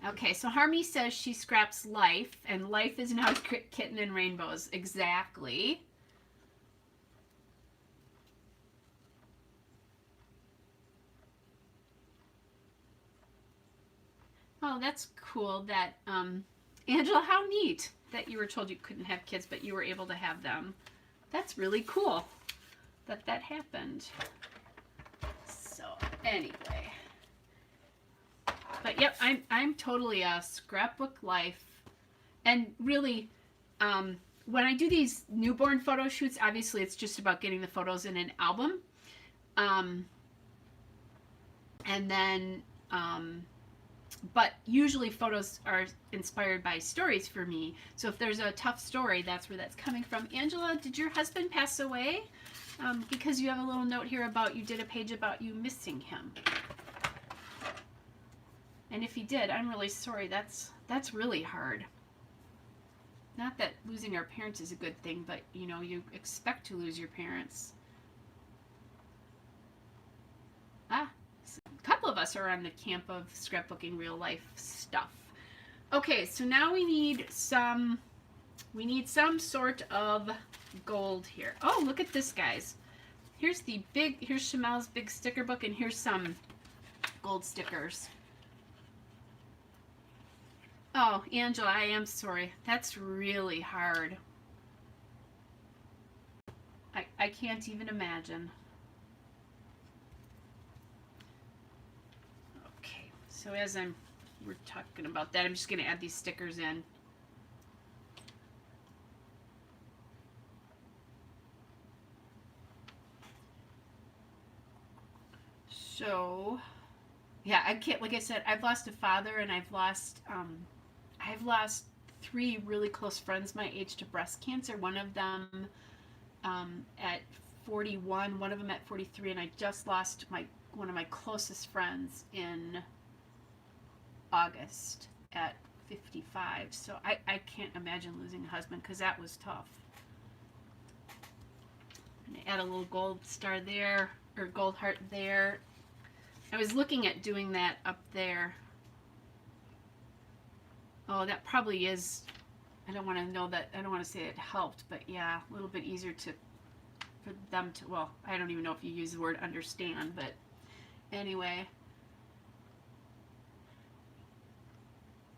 Okay, so Harmy says she scraps life, and life is now kitten and rainbows. Exactly. Oh, that's cool that, Angela, how neat that you were told you couldn't have kids, but you were able to have them. That's really cool that that happened. So, anyway. But yep, I'm totally a scrapbook life. And really, when I do these newborn photo shoots, obviously it's just about getting the photos in an album. And then, but usually photos are inspired by stories for me. So if there's a tough story, that's where that's coming from. Angela, did your husband pass away? Because you have a little note here about, you did a page about you missing him. And if he did, I'm really sorry. That's really hard. Not that losing our parents is a good thing, but you know, you expect to lose your parents. A couple of us are on the camp of scrapbooking real life stuff. Okay, so now we need some sort of gold here. Oh, look at this, guys. Here's Shamel's big sticker book, and here's some gold stickers. Oh, Angela, I am sorry. That's really hard. I can't even imagine. Okay, so as we're talking about that, I'm just going to add these stickers in. So, yeah, I can't, like I said, I've lost a father, and I've lost 3 really close friends my age to breast cancer. One of them at 41, one of them at 43, and I just lost my one of my closest friends in August at 55. So I can't imagine losing a husband because that was tough. I'm gonna add a little gold star there, or gold heart there. I was looking at doing that up there. Oh, that probably is, I don't want to know that, I don't want to say it helped, but yeah, a little bit easier for them to, well, I don't even know if you use the word understand, but anyway.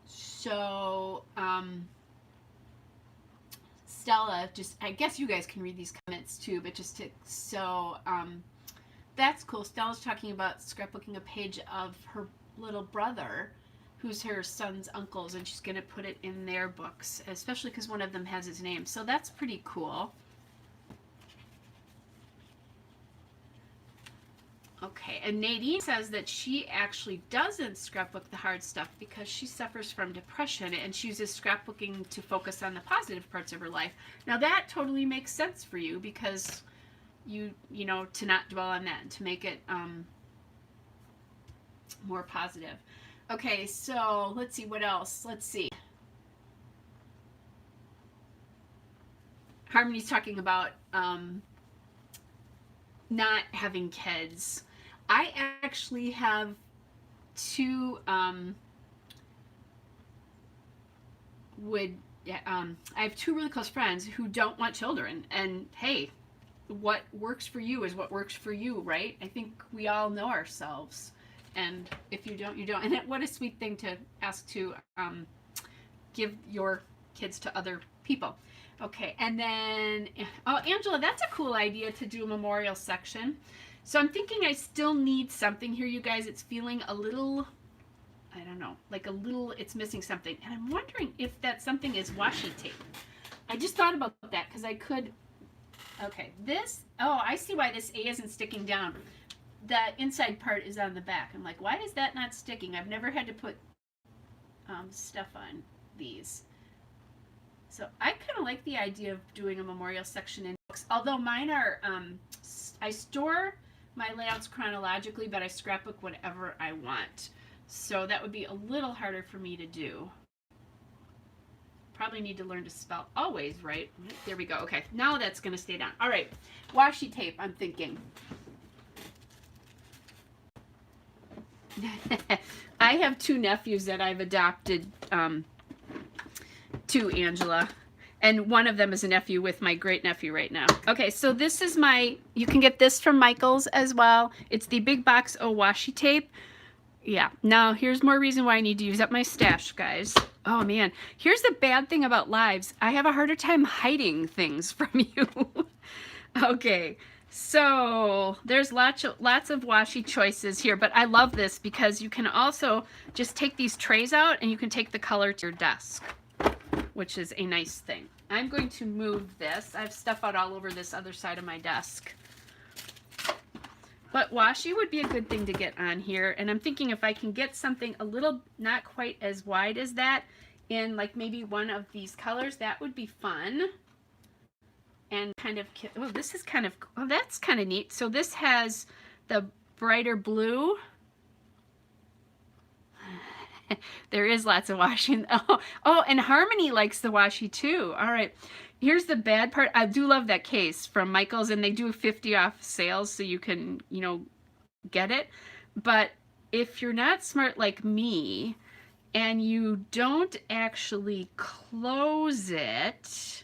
So, Stella, just, I guess you guys can read these comments too, but just to, so, that's cool. Stella's talking about scrapbooking a page of her little brother, who's her son's uncles, and she's going to put it in their books, especially because one of them has his name. So that's pretty cool. Okay, and Nadine says that she actually doesn't scrapbook the hard stuff because she suffers from depression, and she uses scrapbooking to focus on the positive parts of her life. Now that totally makes sense for you because you know, to not dwell on that and to make it more positive. Okay, so let's see what else. Let's see. Harmony's talking about not having kids. I actually have two I have two really close friends who don't want children, and hey, what works for you is what works for you, right? I think we all know ourselves, and if you don't, you don't. And what a sweet thing to ask to give your kids to other people. Okay, and then, oh, Angela, that's a cool idea to do a memorial section. So I'm thinking I still need something here, you guys. It's feeling a little, I don't know, like a little, it's missing something. And I'm wondering if that something is washi tape. I just thought about that because I could, okay, this, oh, I see why this A isn't sticking down. That inside part is on the back. I'm like, why is that not sticking? I've never had to put stuff on these. So I kind of like the idea of doing a memorial section in books, although mine are, I store my layouts chronologically, but I scrapbook whatever I want. So that would be a little harder for me to do. Probably need to learn to spell always right. There we go. Okay, now that's going to stay down. All right, washi tape, I'm thinking. I have two nephews that I've adopted to Angela, and one of them is a nephew with my great nephew right now. Okay, so this is my, you can get this from Michael's as well. It's the Big Box O Washi tape. Yeah, now here's more reason why I need to use up my stash, guys. Oh man, here's the bad thing about lives. I have a harder time hiding things from you. Okay, so there's lots of washi choices here, but I love this because you can also just take these trays out and you can take the color to your desk, which is a nice thing. I'm going to move this. I have stuff out all over this other side of my desk. But washi would be a good thing to get on here. And I'm thinking if I can get something a little not quite as wide as that in like maybe one of these colors, that would be fun. And kind of, oh, this is kind of, oh, that's kind of neat. So this has the brighter blue. There is lots of washi. Oh, and Harmony likes the washi too. All right. Here's the bad part. I do love that case from Michael's, and they do 50 off sales so you can, you know, get it. But if you're not smart like me and you don't actually close it,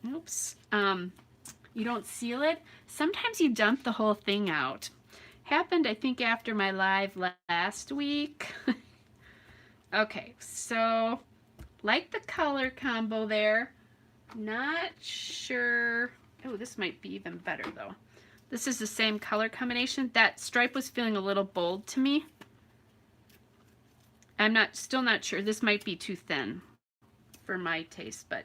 oops, you don't seal it, sometimes you dump the whole thing out. Happened, I think, after my live last week. Okay, so like the color combo there. Not sure. Oh, this might be even better though. This is the same color combination. That stripe was feeling a little bold to me. I'm still not sure. This might be too thin for my taste, but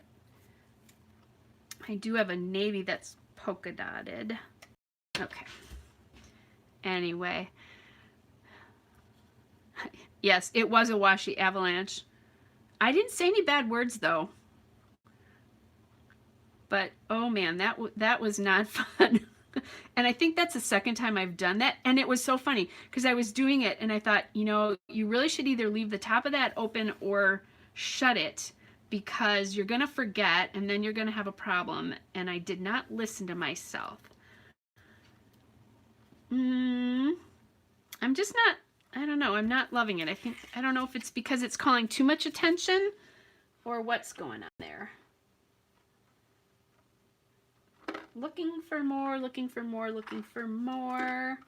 I do have a navy that's polka dotted. Okay. Anyway, yes, it was a washi avalanche. I didn't say any bad words though. But oh man, that was not fun. And I think that's the second time I've done that. And it was so funny because I was doing it and I thought, you know, you really should either leave the top of that open or shut it because you're going to forget and then you're going to have a problem. And I did not listen to myself. I'm just not, I don't know, I'm not loving it. I don't know if it's because it's calling too much attention or what's going on there. Looking for more, looking for more, looking for more.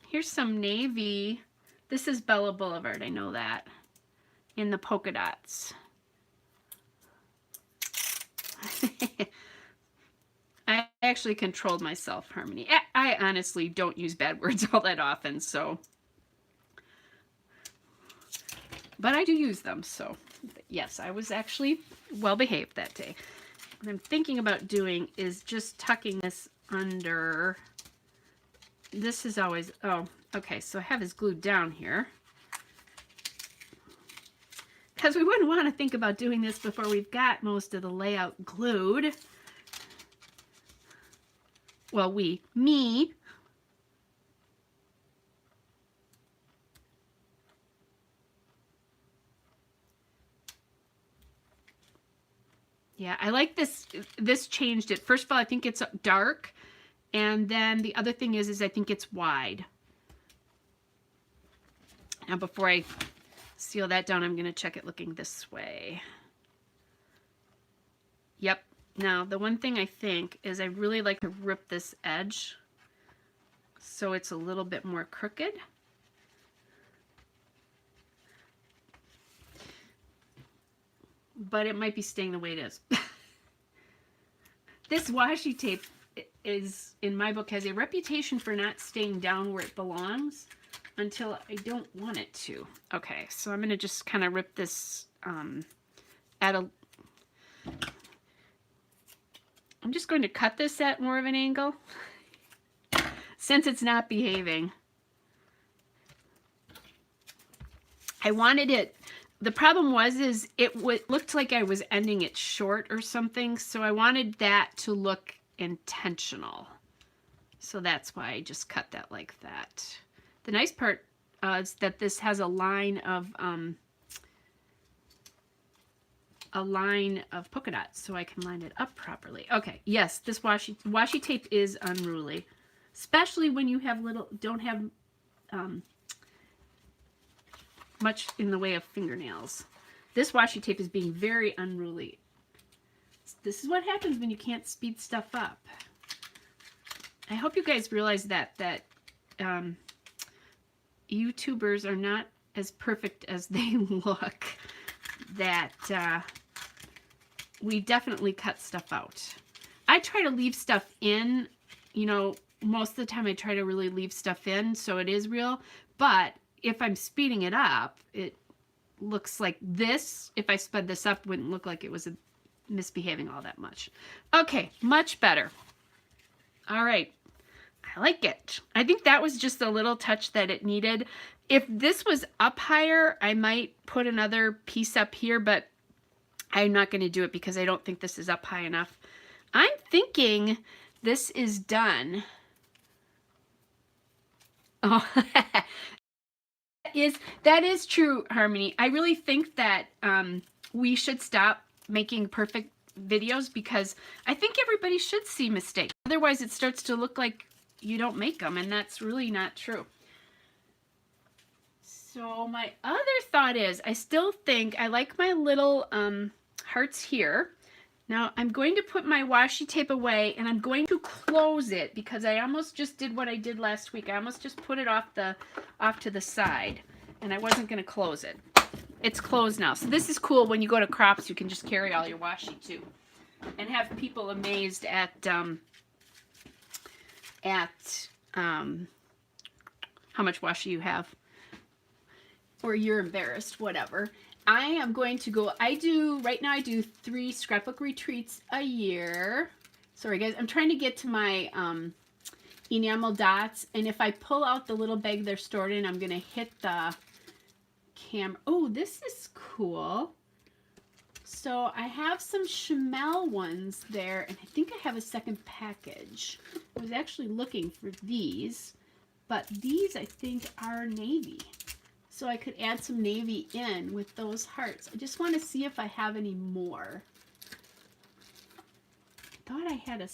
Here's some navy. This is Bella Boulevard, I know that. In the polka dots. I actually controlled myself, Harmony. I honestly don't use bad words all that often, so. But I do use them, so. Yes, I was actually well behaved that day. What I'm thinking about doing is just tucking this under. This is always, oh, okay, so I have this glued down here. Because we wouldn't want to think about doing this before we've got most of the layout glued. Well, me. Yeah, I like this. This changed it. First of all, I think it's dark. And then the other thing is I think it's wide. Now, before I seal that down, I'm going to check it looking this way. Yep. Now, the one thing I think is I really like to rip this edge so it's a little bit more crooked. But it might be staying the way it is. This washi tape is, in my book, has a reputation for not staying down where it belongs until I don't want it to. Okay, so I'm going to just kind of rip this at a... I'm just going to cut this at more of an angle since it's not behaving. I wanted it... The problem is it looked like I was ending it short or something, so I wanted that to look intentional. So that's why I just cut that like that. The nice part is that this has a line of polka dots, so I can line it up properly. Okay, yes, this washi tape is unruly, especially when you have don't have much in the way of fingernails. This washi tape is being very unruly. This is what happens when you can't speed stuff up. I hope you guys realize that YouTubers are not as perfect as they look. That we definitely cut stuff out. I try to leave stuff in, you know, most of the time I try to really leave stuff in so it is real, but if I'm speeding it up, it looks like this. If I sped this up, wouldn't look like it was misbehaving all that much. Okay, much better. All right, I like it. I think that was just a little touch that it needed. If this was up higher, I might put another piece up here, but I'm not going to do it because I don't think this is up high enough. I'm thinking this is done. Oh, that is true, Harmony. I really think that we should stop making perfect videos because I think everybody should see mistakes. Otherwise, it starts to look like you don't make them, and that's really not true. So my other thought is, I still think I like my little hearts here. Now I'm going to put my washi tape away and I'm going to close it because I almost just did what I did last week. I almost just put it off to the side and I wasn't going to close it. It's closed now. So this is cool. When you go to crops, you can just carry all your washi too and have people amazed at how much washi you have, or you're embarrassed, whatever. I am going to go, right now I do 3 scrapbook retreats a year. Sorry guys, I'm trying to get to my enamel dots, and if I pull out the little bag they're stored in, I'm gonna hit the camera. Oh, this is cool. So I have some Chamel ones there, and I think I have a second package. I was actually looking for these, but these I think are navy. So I could add some navy in with those hearts. I just want to see if I have any more. I thought I had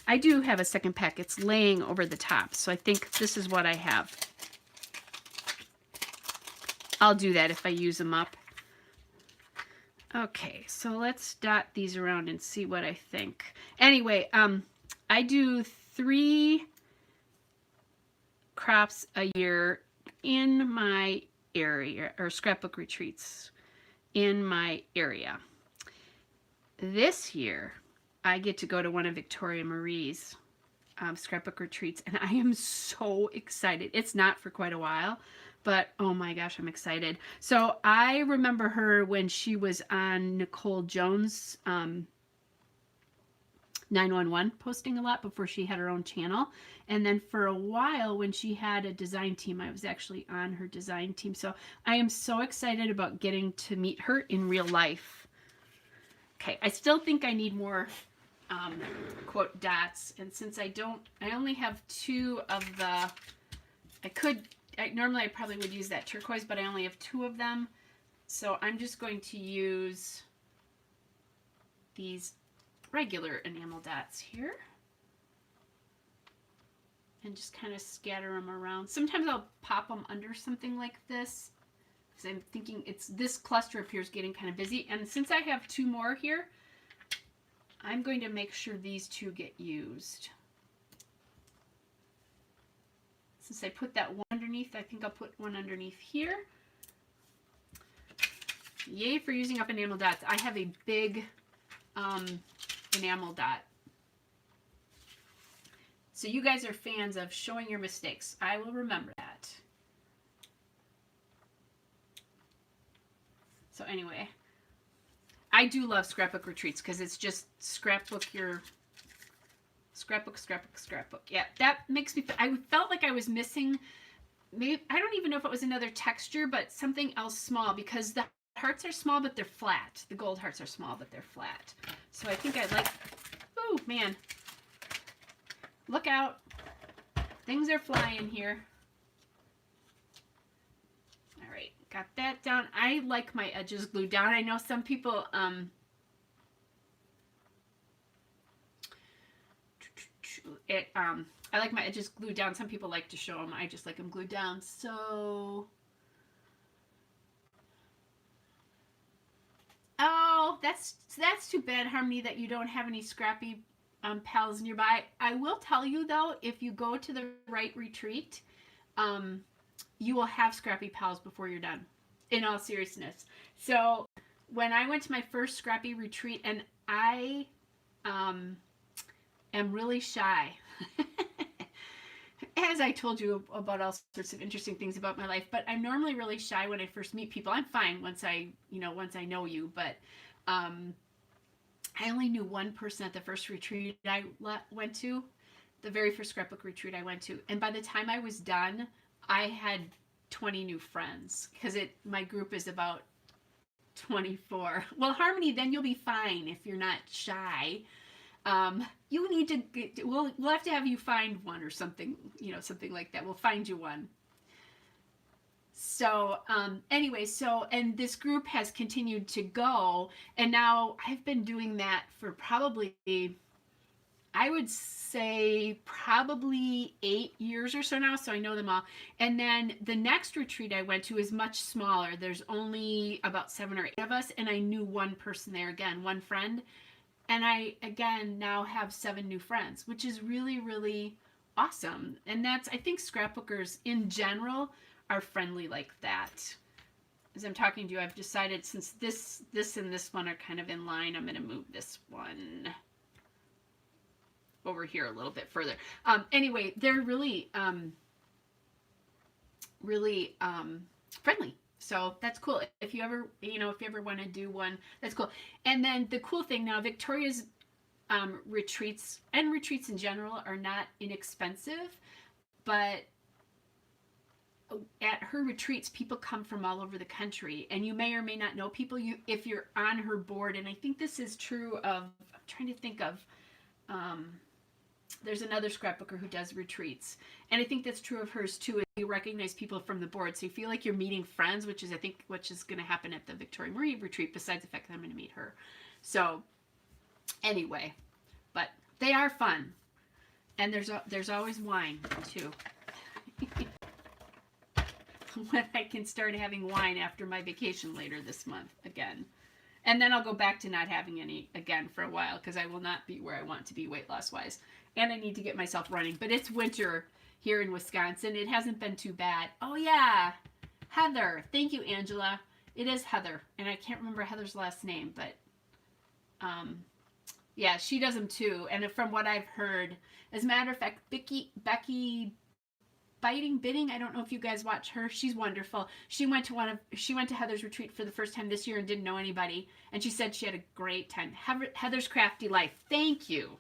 I do have a second pack. It's laying over the top, so I think this is what I have. I'll do that if I use them up. Okay, so let's dot these around and see what I think. Anyway, I do 3 crops a year in my area, or scrapbook retreats in my area. This year, I get to go to one of Victoria Marie's scrapbook retreats, and I am so excited. It's not for quite a while, but oh my gosh, I'm excited. So I remember her when she was on Nicole Jones' 911 posting a lot before she had her own channel. And then for a while when she had a design team, I was actually on her design team. So I am so excited about getting to meet her in real life. Okay, I still think I need more quote dots, and since I only have 2 of the, normally I probably would use that turquoise, but I only have 2 of them, so I'm just going to use these regular enamel dots here and just kind of scatter them around. Sometimes I'll pop them under something like this because I'm thinking this cluster appears getting kind of busy, and since I have 2 more here, I'm going to make sure these 2 get used. Since I put that one underneath, I think I'll put one underneath here. Yay for using up enamel dots. I have a big enamel dot. So you guys are fans of showing your mistakes. I will remember that. So anyway, I do love scrapbook retreats because it's just scrapbook. Yeah, that makes me, I felt like I was missing, maybe, I don't even know if it was another texture, but something else small, because the hearts are small, but they're flat. The gold hearts are small, but they're flat. So I think I like, oh man, look out. Things are flying here. All right, got that down. I like my edges glued down. I know some people, I like my edges glued down. Some people like to show them. I just like them glued down. So, oh, that's too bad, Harmony, that you don't have any scrappy pals nearby. I will tell you though, if you go to the right retreat, you will have scrappy pals before you're done. In all seriousness. So when I went to my first scrappy retreat, and I am really shy. As I told you about all sorts of interesting things about my life, but I'm normally really shy when I first meet people. I'm fine once I know you, but I only knew one person at the first retreat I went to, the very first scrapbook retreat I went to, and by the time I was done, I had 20 new friends, because my group is about 24. Well, Harmony, then you'll be fine if you're not shy. You need to, we'll have to have you find one or something, something like that. We'll find you one. So, anyway, and this group has continued to go, and now I've been doing that for probably, I would say probably 8 years or so now, so I know them all. And then the next retreat I went to is much smaller. There's only about 7 or 8 of us, and I knew one person there, again, one friend. And I, again, now have 7 new friends, which is really, really awesome. And I think scrapbookers in general are friendly like that. As I'm talking to you, I've decided, since this and this one are kind of in line, I'm going to move this one over here a little bit further. Anyway, they're really, really friendly. So that's cool. If you ever want to do one, that's cool. And then the cool thing now, Victoria's retreats and retreats in general are not inexpensive, but at her retreats, people come from all over the country, and you may or may not know people if you're on her board. And I think this is true of, I'm trying to think of, there's another scrapbooker who does retreats, and I think that's true of hers too. You recognize people from the board, so you feel like you're meeting friends, which is, I think, which is going to happen at the Victoria Marie retreat, besides the fact that I'm going to meet her. So anyway, but they are fun, and there's always wine too. When I can start having wine after my vacation later this month again. And then I'll go back to not having any again for a while, because I will not be where I want to be weight loss wise. And I need to get myself running. But it's winter here in Wisconsin. It hasn't been too bad. Oh yeah, Heather. Thank you, Angela. It is Heather. And I can't remember Heather's last name, but yeah, she does them too. And from what I've heard, as a matter of fact, Becky Bidding, I don't know if you guys watch her. She's wonderful. She went to Heather's retreat for the first time this year and didn't know anybody, and she said she had a great time. Heather's Crafty Life. Thank you,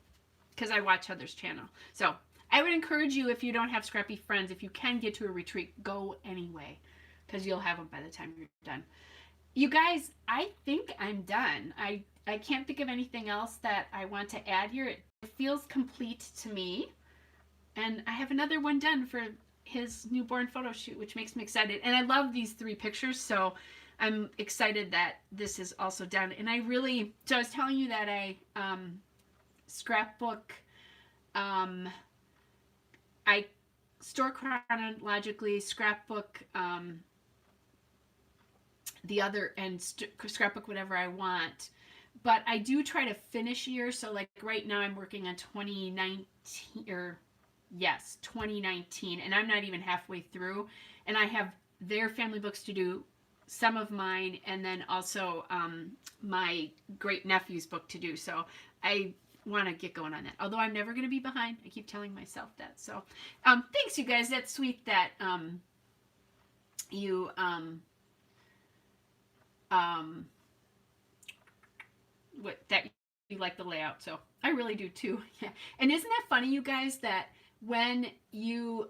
because I watch Heather's channel. So I would encourage you, if you don't have scrappy friends, if you can get to a retreat, go anyway, because you'll have them by the time you're done. You guys, I think I'm done. I can't think of anything else that I want to add here. It feels complete to me, and I have another one done for his newborn photo shoot, which makes me excited. And I love these 3 pictures, so I'm excited that this is also done. And I was telling you that I scrapbook, I store chronologically, scrapbook the other, and scrapbook whatever I want. But I do try to finish years. So like right now I'm working on 2019, or yes, 2019, and I'm not even halfway through, and I have their family books to do, some of mine, and then also my great nephew's book to do. So I want to get going on that, although I'm never going to be behind. I keep telling myself that. So thanks, you guys. That's sweet that you that you like the layout. So I really do too. Yeah. And isn't that funny, you guys, that when you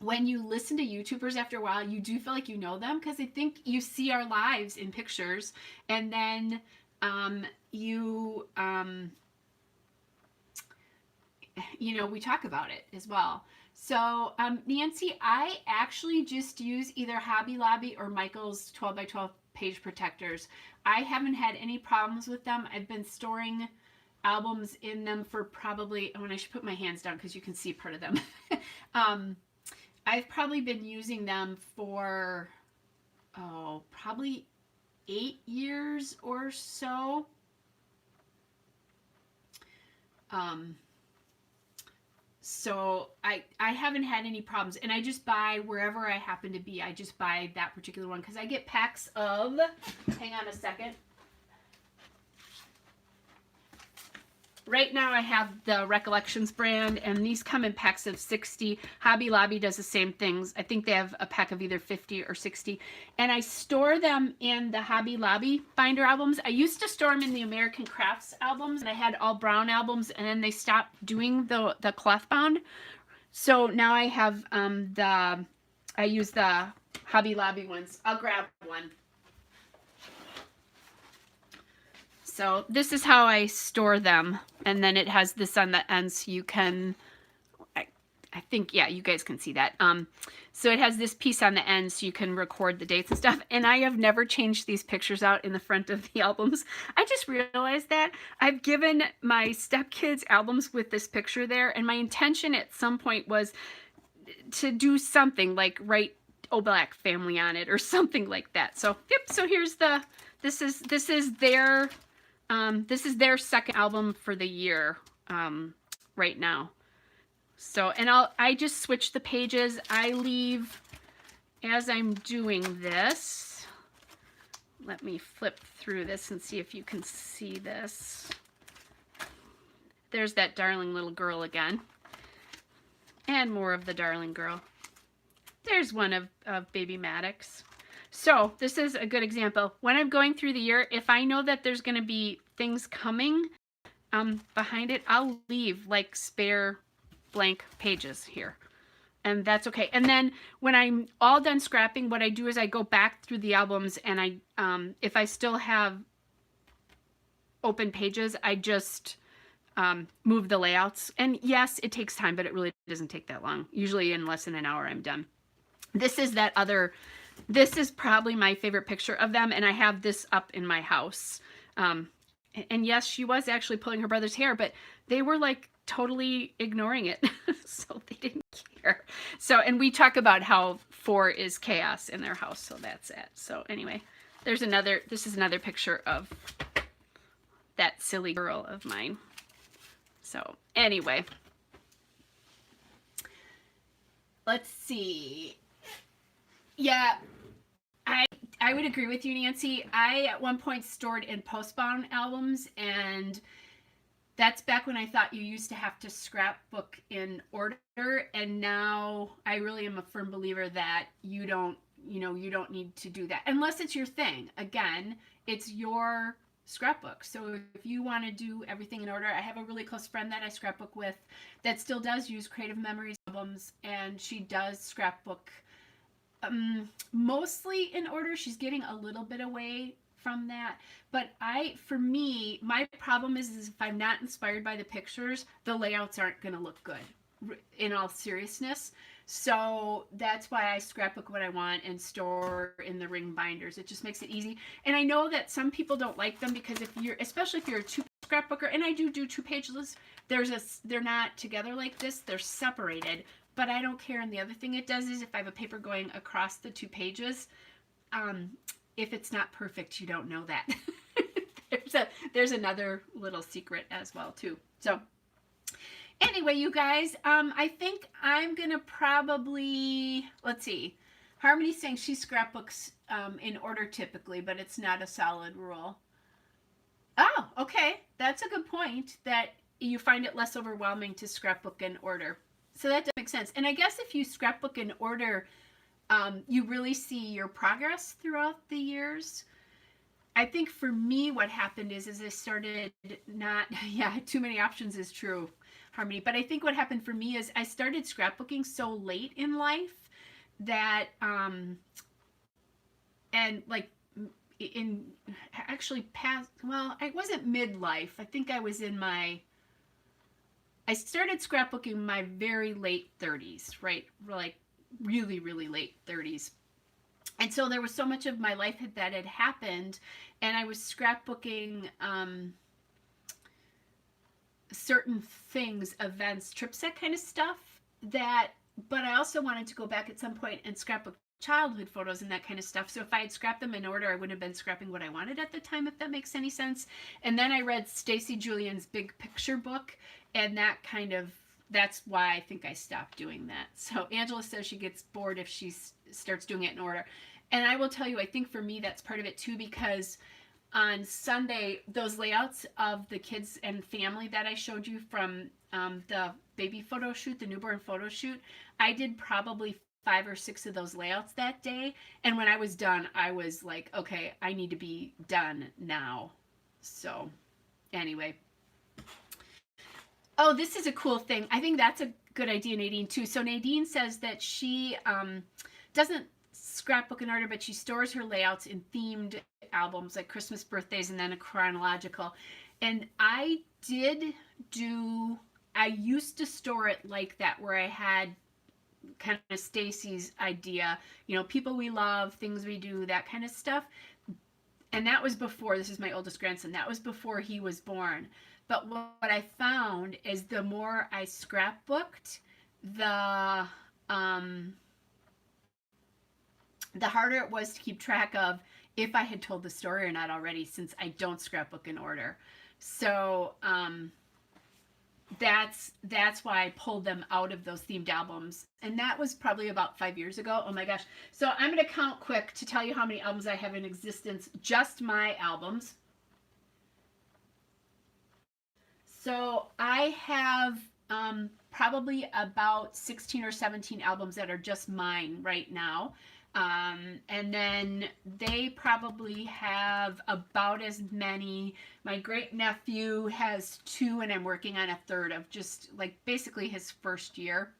listen to YouTubers after a while, you do feel like you know them, because I think you see our lives in pictures, and then you know, we talk about it as well. So Nancy, I actually just use either Hobby Lobby or Michael's 12 by 12 page protectors. I haven't had any problems with them. I've been storing albums in them for probably, oh, and I should put my hands down because you can see part of them. I've probably been using them for, probably 8 years or so. So I haven't had any problems, and I just buy wherever I happen to be. I just buy that particular one because I get packs of, hang on a second. Right now I have the Recollections brand, and these come in packs of 60. Hobby Lobby does the same things. I think they have a pack of either 50 or 60. And I store them in the Hobby Lobby binder albums. I used to store them in the American Crafts albums, and I had all brown albums, and then they stopped doing the cloth bound. So now I have I use the Hobby Lobby ones. I'll grab one. So this is how I store them, and then it has this on the end, so you can, I think, yeah, you guys can see that. So it has this piece on the end, so you can record the dates and stuff, and I have never changed these pictures out in the front of the albums. I just realized that I've given my stepkids albums with this picture there, and my intention at some point was to do something like write "Oh Black Family" on it or something like that. So yep, so here's this is their second album for the year right now. So, and I just switch the pages. I leave, as I'm doing this, let me flip through this and see if you can see this. There's that darling little girl again. And more of the darling girl. There's one of baby Maddox. So this is a good example. When I'm going through the year, if I know that there's going to be things coming behind it, I'll leave like spare blank pages here. and that's okay. And then when I'm all done scrapping, what I do is I go back through the albums, and I, if I still have open pages, I just move the layouts. And yes, it takes time, but it really doesn't take that long. Usually in less than an hour, I'm done. This is that other, this is probably my favorite picture of them, and I have this up in my house. And yes, she was actually pulling her brother's hair, but they were like totally ignoring it. So they didn't care. So, and we talk about how 4 is chaos in their house. So that's it. So anyway, there's another, this is another picture of that silly girl of mine. So anyway, let's see. Yeah, I would agree with you, Nancy. I at one point stored in postbound albums, and that's back when I thought you used to have to scrapbook in order, and now I really am a firm believer that you don't need to do that unless it's your thing. Again, it's your scrapbook. So if you want to do everything in order, I have a really close friend that I scrapbook with that still does use Creative Memories albums, and she does scrapbook mostly in order. She's getting a little bit away from that, but for me, my problem is if I'm not inspired by the pictures, the layouts aren't going to look good, in all seriousness. So that's why I scrapbook what I want and store in the ring binders. It just makes it easy. And I know that some people don't like them because especially if you're a 2 scrapbooker, and I do 2 pages, they're not together like this, they're separated. But I don't care. And the other thing it does is if I have a paper going across the 2 pages, if it's not perfect, you don't know that. there's another little secret as well too. So anyway, you guys, I think I'm gonna probably, let's see. Harmony's saying she scrapbooks in order typically, but it's not a solid rule. Oh, okay. That's a good point, that you find it less overwhelming to scrapbook in order. So that does make sense. And I guess if you scrapbook in order, you really see your progress throughout the years. I think for me, what happened is I started not, yeah, too many options is true, Harmony. But I think what happened for me is I started scrapbooking so late in life that, and like in actually past, well, I wasn't midlife. I think I was in I started scrapbooking my very late 30s, right? Like really, really late 30s. And so there was so much of my life that had happened, and I was scrapbooking certain things, events, trips, that kind of stuff, but I also wanted to go back at some point and scrapbook childhood photos and that kind of stuff. So if I had scrapped them in order, I wouldn't have been scrapping what I wanted at the time, if that makes any sense. And then I read Stacy Julian's Big Picture book, and that's why I think I stopped doing that. So Angela says she gets bored if she starts doing it in order. And I will tell you, I think for me that's part of it too, because on Sunday, those layouts of the kids and family that I showed you from the baby photo shoot, the newborn photo shoot, I did probably 5 or 6 of those layouts that day. And when I was done, I was like, okay, I need to be done now. So anyway. Oh, this is a cool thing. I think that's a good idea, Nadine, too. So Nadine says that she doesn't scrapbook in order, but she stores her layouts in themed albums like Christmas, birthdays, and then a chronological. And I used to store it like that, where I had kind of Stacy's idea, people we love, things we do, that kind of stuff. And that was before, this is my oldest grandson, that was before he was born. But what I found is the more I scrapbooked, the harder it was to keep track of if I had told the story or not already, since I don't scrapbook in order. So that's why I pulled them out of those themed albums. And that was probably about 5 years ago. Oh my gosh. So I'm going to count quick to tell you how many albums I have in existence, just my albums. So I have probably about 16 or 17 albums that are just mine right now. And then they probably have about as many. My great nephew has 2, and I'm working on a third of just like basically his first year.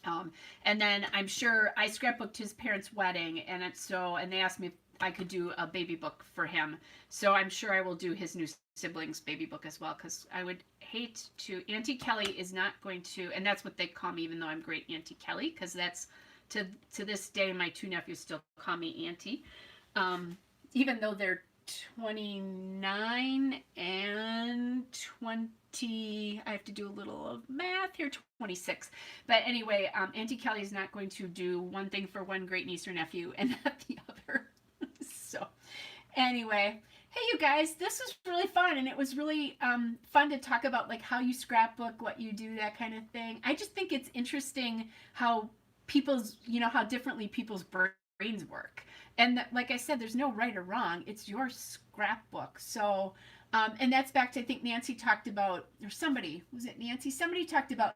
And then I'm sure I scrapbooked his parents' wedding, and they asked me if I could do a baby book for him. So I'm sure I will do his new siblings baby book as well, because I would hate to. Auntie Kelly is not going to, and that's what they call me, even though I'm great Auntie Kelly, because that's to this day my two nephews still call me Auntie, even though they're 29 and 20. I have to do a little of math here. 26. But anyway, Auntie Kelly is not going to do one thing for one great niece or nephew and not the other. So anyway, hey you guys, this was really fun, and it was really fun to talk about like how you scrapbook, what you do, that kind of thing. I just think it's interesting how people's, how differently people's brains work. And like I said, there's no right or wrong. It's your scrapbook. So, and that's back to, I think Nancy talked about, or somebody, was it Nancy? Somebody talked about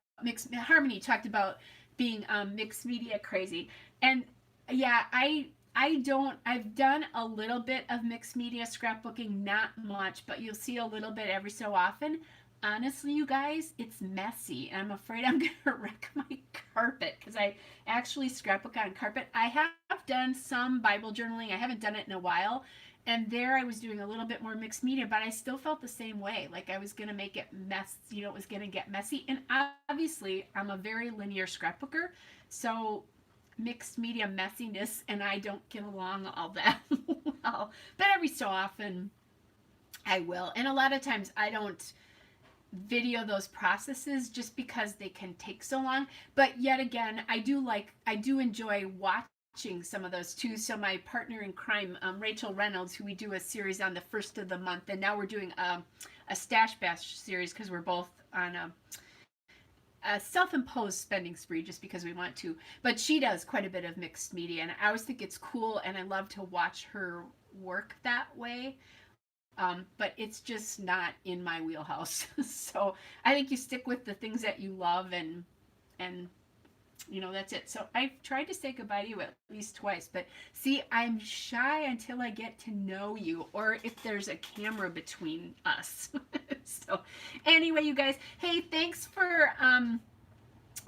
Harmony talked about being mixed media crazy. And yeah, I've done a little bit of mixed media scrapbooking, not much, but you'll see a little bit every so often. Honestly, you guys, it's messy, and I'm afraid I'm going to wreck my carpet because I actually scrapbook on carpet. I have done some Bible journaling. I haven't done it in a while, and there I was doing a little bit more mixed media, but I still felt the same way. Like I was going to make it it was going to get messy. And obviously, I'm a very linear scrapbooker, so mixed media messiness and I don't get along all that well. But every so often, I will. And a lot of times, I don't video those processes just because they can take so long. But yet again, I do enjoy watching some of those too. So my partner in crime, Rachel Reynolds, who we do a series on the first of the month, and now we're doing a stash bash series because we're both on a self-imposed spending spree just because we want to. But she does quite a bit of mixed media, and I always think it's cool, and I love to watch her work that way. But it's just not in my wheelhouse. So I think you stick with the things that you love, and that's it. So I've tried to say goodbye to you at least twice, but see, I'm shy until I get to know you, or if there's a camera between us. So anyway, you guys, hey, thanks for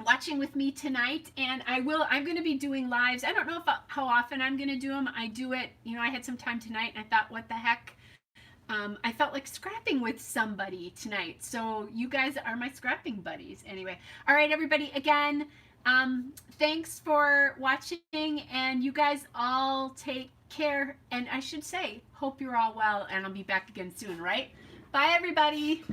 watching with me tonight, and I'm going to be doing lives. I don't know how often I'm going to do them. I do it, I had some time tonight, and I thought, what the heck? I felt like scrapping with somebody tonight. So you guys are my scrapping buddies. Anyway, all right, everybody, again, thanks for watching, and you guys all take care. And I should say, hope you're all well, and I'll be back again soon, right? Bye, everybody.